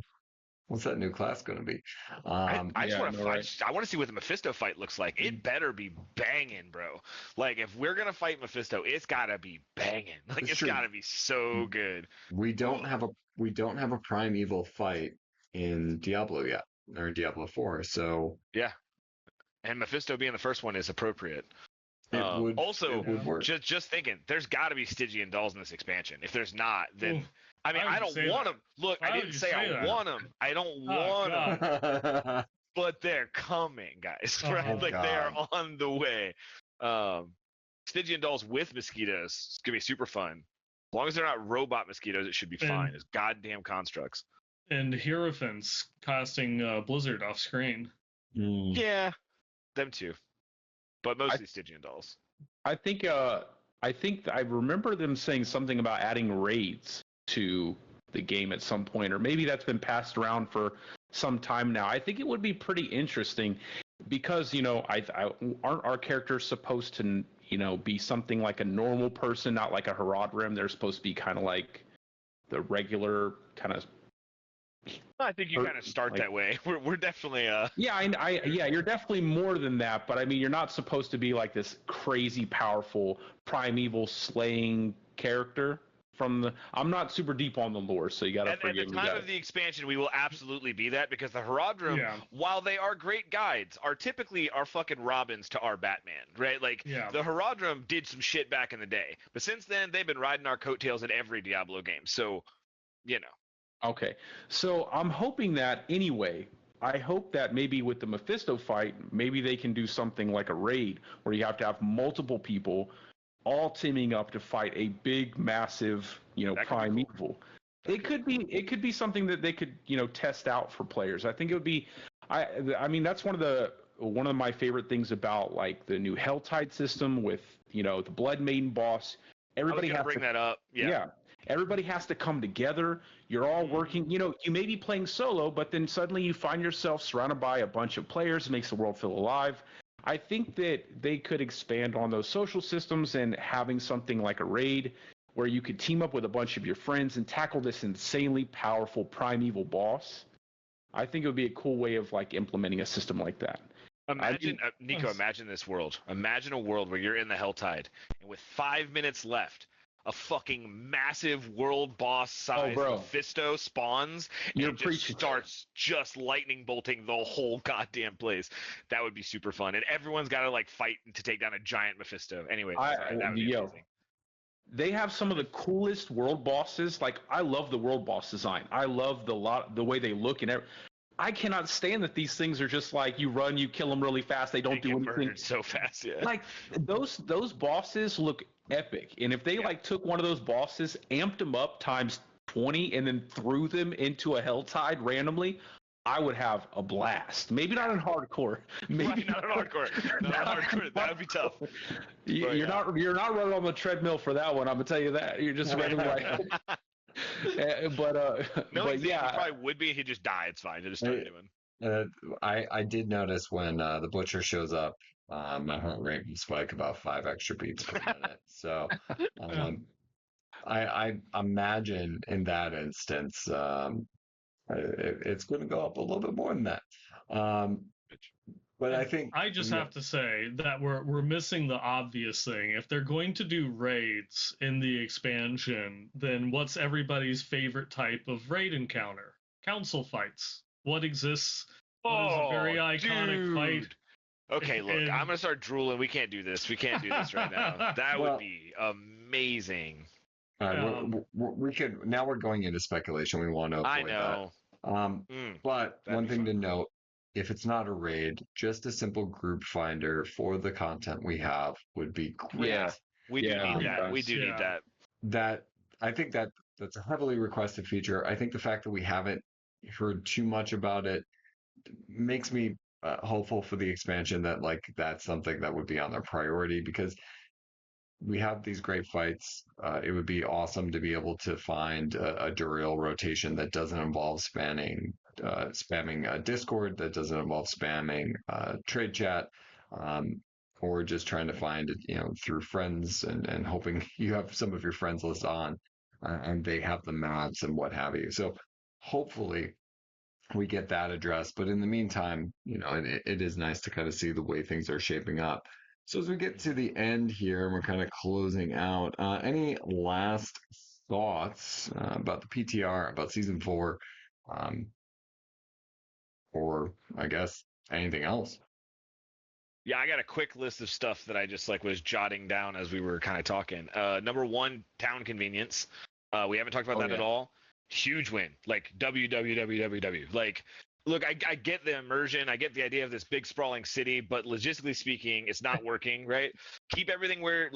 what's that new class going to be? I just want to fight. I want to see what the Mephisto fight looks like. It better be banging, bro. Like, if we're gonna fight Mephisto, it's gotta be banging. Like, it's gotta be so good. We don't have a primeval fight in Diablo yet, or Diablo 4. So yeah, and Mephisto being the first one is appropriate. It would work. Just thinking, there's got to be Stygian dolls in this expansion. If there's not, then I mean, I don't want them. Look, I didn't say I want them. I don't want them, but they're coming, guys. Right? Like, they are on the way. Stygian dolls with mosquitoes. It's gonna be super fun. As long as they're not robot mosquitoes, it should be fine. It's goddamn constructs. And Hierophants casting Blizzard off screen. Yeah, them too. But mostly Stygian dolls. I think I remember them saying something about adding raids to the game at some point, or maybe that's been passed around for some time now. I think it would be pretty interesting because aren't our characters supposed to be something like a normal person, not like a Herodrim? They're supposed to be kind of like the regular kind of. I think you kind of start that way. We're definitely yeah, you're definitely more than that, but I mean, you're not supposed to be like this crazy powerful primeval slaying character from the. I'm not super deep on the lore, so you gotta forgive me. At the time of the expansion, we will absolutely be that, because the Herodrim, while they are great guides, are typically our fucking Robins to our Batman, right? Like, the Herodrim did some shit back in the day, but since then they've been riding our coattails in every Diablo game. So, Okay, so I'm hoping that anyway. I hope that maybe with the Mephisto fight, maybe they can do something like a raid where you have to have multiple people all teaming up to fight a big, massive, primeval. Cool. It could be something that they could, test out for players. I think it would be I mean that's one of my favorite things about like the new Helltide system with, the Blood Maiden boss. Everybody I was has gonna bring to that up. Yeah. Everybody has to come together. You're all working, you may be playing solo, but then suddenly you find yourself surrounded by a bunch of players. It makes the world feel alive. I think that they could expand on those social systems and having something like a raid where you could team up with a bunch of your friends and tackle this insanely powerful primeval boss. I think it would be a cool way of like implementing a system like that. Imagine, Nico, imagine this world. Imagine a world where you're in the Helltide, and with 5 minutes left, a fucking massive world boss size Mephisto spawns and just starts just lightning bolting the whole goddamn place. That would be super fun. And everyone's got to like fight to take down a giant Mephisto. Anyway, that would be amazing. They have some of the coolest world bosses. Like I love the world boss design. I love the way they look and everything. I cannot stand that these things are just like you run, you kill them really fast. They don't do anything. Murdered so fast, yeah. Like those bosses look epic. And if they like took one of those bosses, amped them up times 20, and then threw them into a Helltide randomly, I would have a blast. Maybe not in hardcore. Maybe not in hardcore. Not in hardcore. That would be tough. You're not running on the treadmill for that one. I'm gonna tell you that. You're just running like. But yeah, he probably would be. He'd just die. It's fine. He'll just start doing. I did notice when the butcher shows up, my heart rate will spike about 5 extra beats per minute. So I imagine in that instance, it's going to go up a little bit more than that. But I think I just have to say that we're missing the obvious thing. If they're going to do raids in the expansion, then what's everybody's favorite type of raid encounter? Council fights. What exists? What is a very iconic fight? Okay, look, I'm gonna start drooling. We can't do this. We can't do this right now. That would be amazing. We could. Now we're going into speculation. We want to avoid that. But one thing to note. If it's not a raid, just a simple group finder for the content we have would be great. Yeah, we do need that. We do need that. That I think that's a heavily requested feature. I think the fact that we haven't heard too much about it makes me hopeful for the expansion that like that's something that would be on their priority because we have these great fights. It would be awesome to be able to find a Duriel rotation that doesn't involve spamming Discord, that doesn't involve spamming trade chat, or just trying to find it, through friends and hoping you have some of your friends list on and they have the maps and what have you. So hopefully we get that addressed. But in the meantime, it is nice to kind of see the way things are shaping up. So as we get to the end here, and we're kind of closing out, any last thoughts about the PTR, about Season 4, or I guess anything else? Yeah, I got a quick list of stuff that I just was jotting down as we were kind of talking. Number 1, town convenience. We haven't talked about that at all. Huge win. WWWWW. Look, I get the immersion. I get the idea of this big sprawling city, but logistically speaking, it's not working, right? Keep everything where,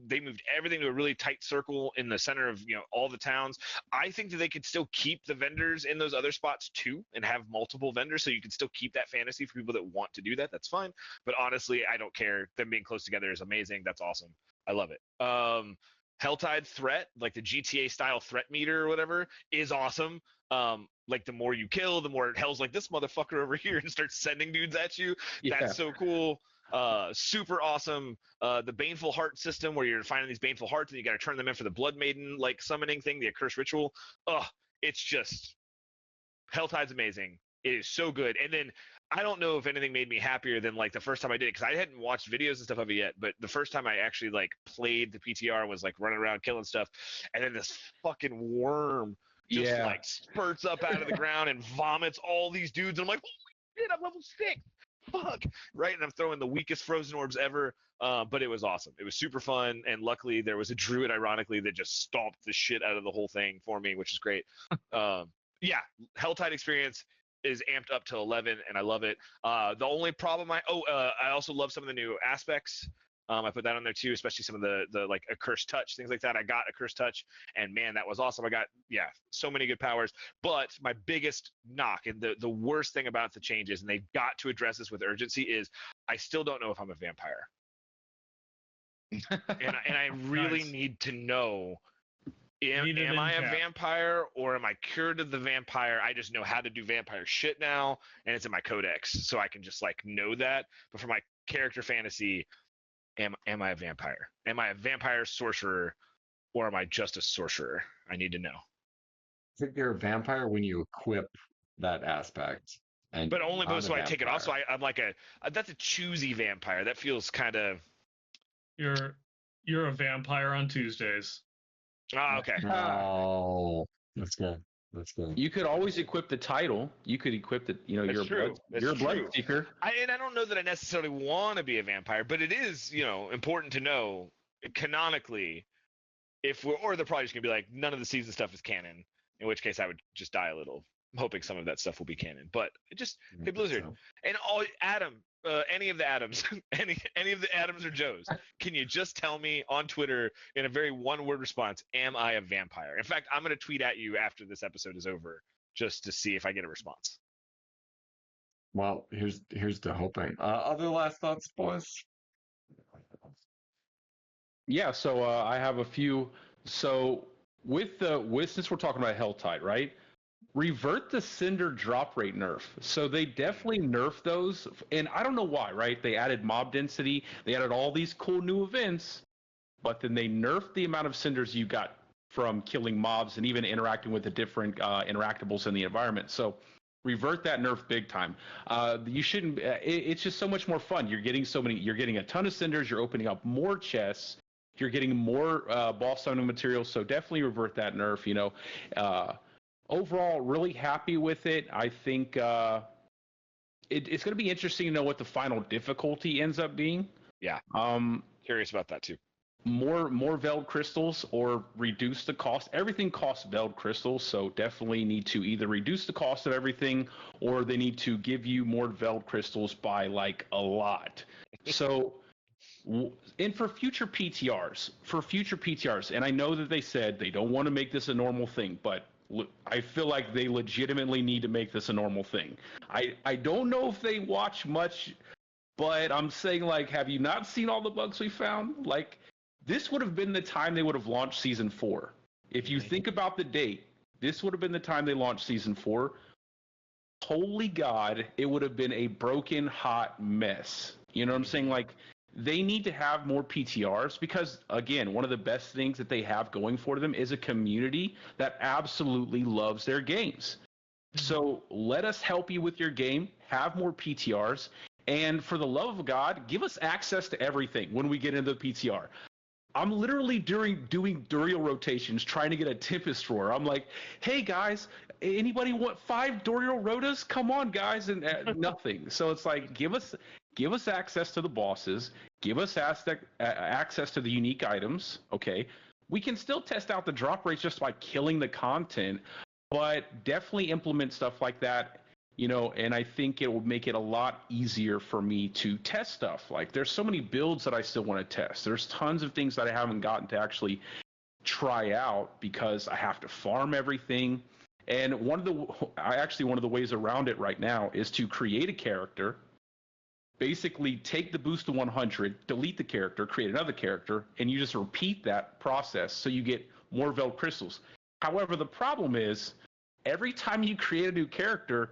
they moved everything to a really tight circle in the center of, all the towns. I think that they could still keep the vendors in those other spots too and have multiple vendors so you can still keep that fantasy for people that want to do that. That's fine. But honestly, I don't care. Them being close together is amazing. That's awesome. I love it. Helltide threat, like the GTA style threat meter or whatever, is awesome. The more you kill, the more Hell's like this motherfucker over here and starts sending dudes at you. Yeah. That's so cool. Super awesome. The Baneful Heart system where you're finding these Baneful Hearts and you got to turn them in for the Blood Maiden summoning thing, the Accursed Ritual. It's just Helltide's amazing. It is so good. And then I don't know if anything made me happier than the first time I did it because I hadn't watched videos and stuff of it yet. But the first time I actually played the PTR was running around killing stuff, and then this fucking worm just spurts up out of the ground and vomits all these dudes. And I'm like, holy shit, I'm level 6. Fuck. Right. And I'm throwing the weakest frozen orbs ever. But it was awesome. It was super fun. And luckily there was a druid, ironically, that just stomped the shit out of the whole thing for me, which is great. Helltide experience is amped up to 11 and I love it. The only problem I also love some of the new aspects. I put that on there too, especially some of the like a cursed touch, things like that. I got a cursed touch, and man, that was awesome. I got so many good powers. But my biggest knock and the worst thing about the changes, and they've got to address this with urgency, is I still don't know if I'm a vampire, and I really Nice. need to know. Need it Am in I a chat. vampire, or am I cured of the vampire? I just know how to do vampire shit now, and it's in my codex, so I can just like know that. But for my character fantasy, am I a vampire? Am I a vampire sorcerer, or am I just a sorcerer? I need to know. I think you're a vampire when you equip that aspect, and But only I'm a so I take it off. So vampire. I'm like that's a choosy vampire. That feels kind of You're a vampire on Tuesdays. okay. Oh, that's good. That's good. You could always equip the title. You could equip the, That's you're true. you're a blood seeker. And I don't know that I necessarily want to be a vampire, but it is, important to know canonically if we're, or they're probably just gonna be like, none of the season stuff is canon, in which case I would just die a little, hoping some of that stuff will be canon. But just, hey Blizzard, So, and Adam, any of the Adams, any of the Adams or Joes, can you just tell me on Twitter in a very one-word response, am I a vampire? In fact, I'm gonna tweet at you after this episode is over just to see if I get a response. well, here's the hoping. Other last thoughts, boys? Yeah, so I have a few. So with since we're talking about Helltide, right? Revert the Cinder drop rate nerf. So they definitely nerfed those, and I don't know why, right? They added mob density, they added all these cool new events, but then they nerfed the amount of cinders you got from killing mobs and even interacting with the different interactables in the environment. So revert that nerf big time. You shouldn't. It's just so much more fun. You're getting You're getting a ton of cinders. You're opening up more chests. You're getting more boss summoning materials. So definitely revert that nerf. Overall, really happy with it. I think it's going to be interesting to know what the final difficulty ends up being. Yeah, curious about that too. More Veld crystals or reduce the cost. Everything costs Veld crystals, so definitely need to either reduce the cost of everything or they need to give you more Veld crystals by like a lot. So and for future PTRs, and I know that they said they don't want to make this a normal thing, but I feel like they legitimately need to make this a normal thing. I don't know if they watch much, but I'm saying, like, have you not seen all the bugs we found? Like, this would have been the time they would have launched season 4. If you think about the date, this would have been the time they launched season 4. Holy God, it would have been a broken hot mess. You know what I'm saying? Like, they need to have more PTRs because, again, one of the best things that they have going for them is a community that absolutely loves their games. So let us help you with your game, have more PTRs, and for the love of God, give us access to everything when we get into the PTR. I'm literally doing Duriel rotations trying to get a Tempest Roar. I'm like, hey guys, anybody want 5 Duriel Rotas? Come on, guys, and nothing. So it's like, give us access to the bosses, give us access to the unique items. Okay, we can still test out the drop rates just by killing the content, but definitely implement stuff like that. And I think it will make it a lot easier for me to test stuff. Like, there's so many builds that I still want to test. There's tons of things that I haven't gotten to actually try out because I have to farm everything. And one of the ways around it right now is to create a character, basically take the boost to 100, delete the character, create another character, and you just repeat that process so you get more Veld crystals. However, the problem is every time you create a new character,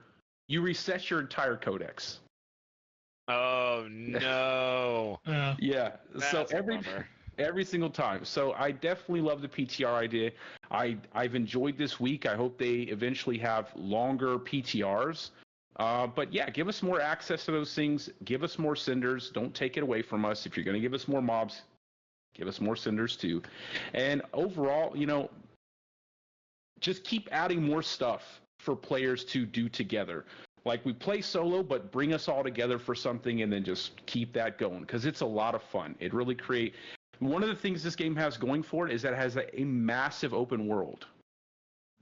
you reset your entire codex. Oh no. Yeah. So That's a bummer. every single time. So I definitely love the PTR idea. I've enjoyed this week. I hope they eventually have longer PTRs. But yeah, give us more access to those things. Give us more cinders. Don't take it away from us. If you're going to give us more mobs, give us more cinders too. And overall, just keep adding more stuff for players to do together. Like, we play solo, but bring us all together for something and then just keep that going because it's a lot of fun. It really one of the things this game has going for it is that it has a massive open world.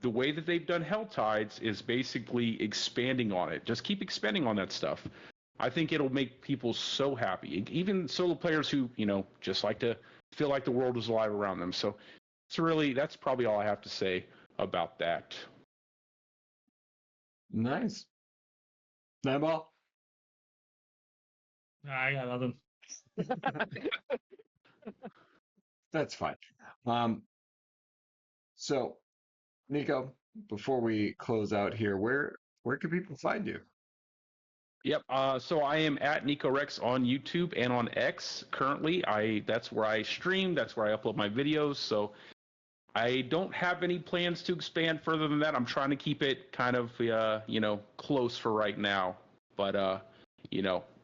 The way that they've done Helltides is basically expanding on it. Just keep expanding on that stuff. I think it'll make people so happy, even solo players who, just like to feel like the world is alive around them. So that's probably all I have to say about that. Nice. Nightball? I got nothing. That's fine. So, Nico, before we close out here, where can people find you? Yep. So I am at Nico Rex on YouTube and on X currently. That's where I stream. That's where I upload my videos. So I don't have any plans to expand further than that. I'm trying to keep it kind of, close for right now. But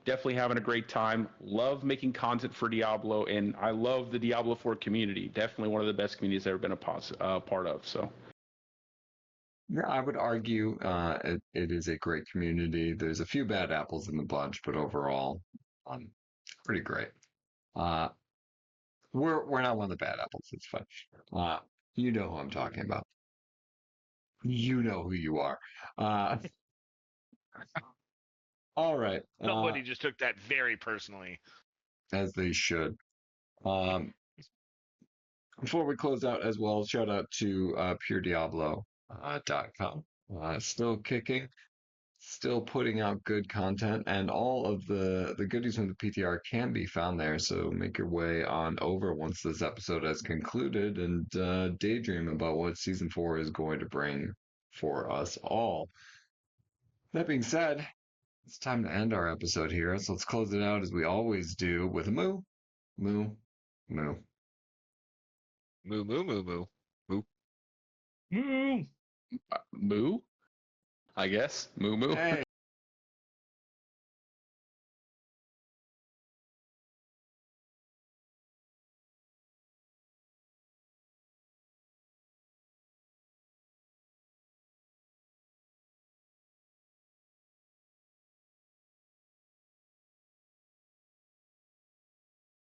definitely having a great time. Love making content for Diablo, and I love the Diablo 4 community. Definitely one of the best communities I've ever been a part of. So. Yeah, I would argue it is a great community. There's a few bad apples in the bunch, but overall, pretty great. Uh, we're not one of the bad apples. It's fun. You know who I'm talking about. You know who you are. Uh, all right. Somebody just took that very personally. As they should. Before we close out as well, shout out to PureDiablo.com. Still kicking, still putting out good content, and all of the goodies from the PTR can be found there. So make your way on over once this episode has concluded and daydream about what season 4 is going to bring for us all. That being said, it's time to end our episode here. So let's close it out as we always do with a moo, moo, moo. Moo moo moo moo moo. Moo. Moo? I guess. Moo moo. Hey.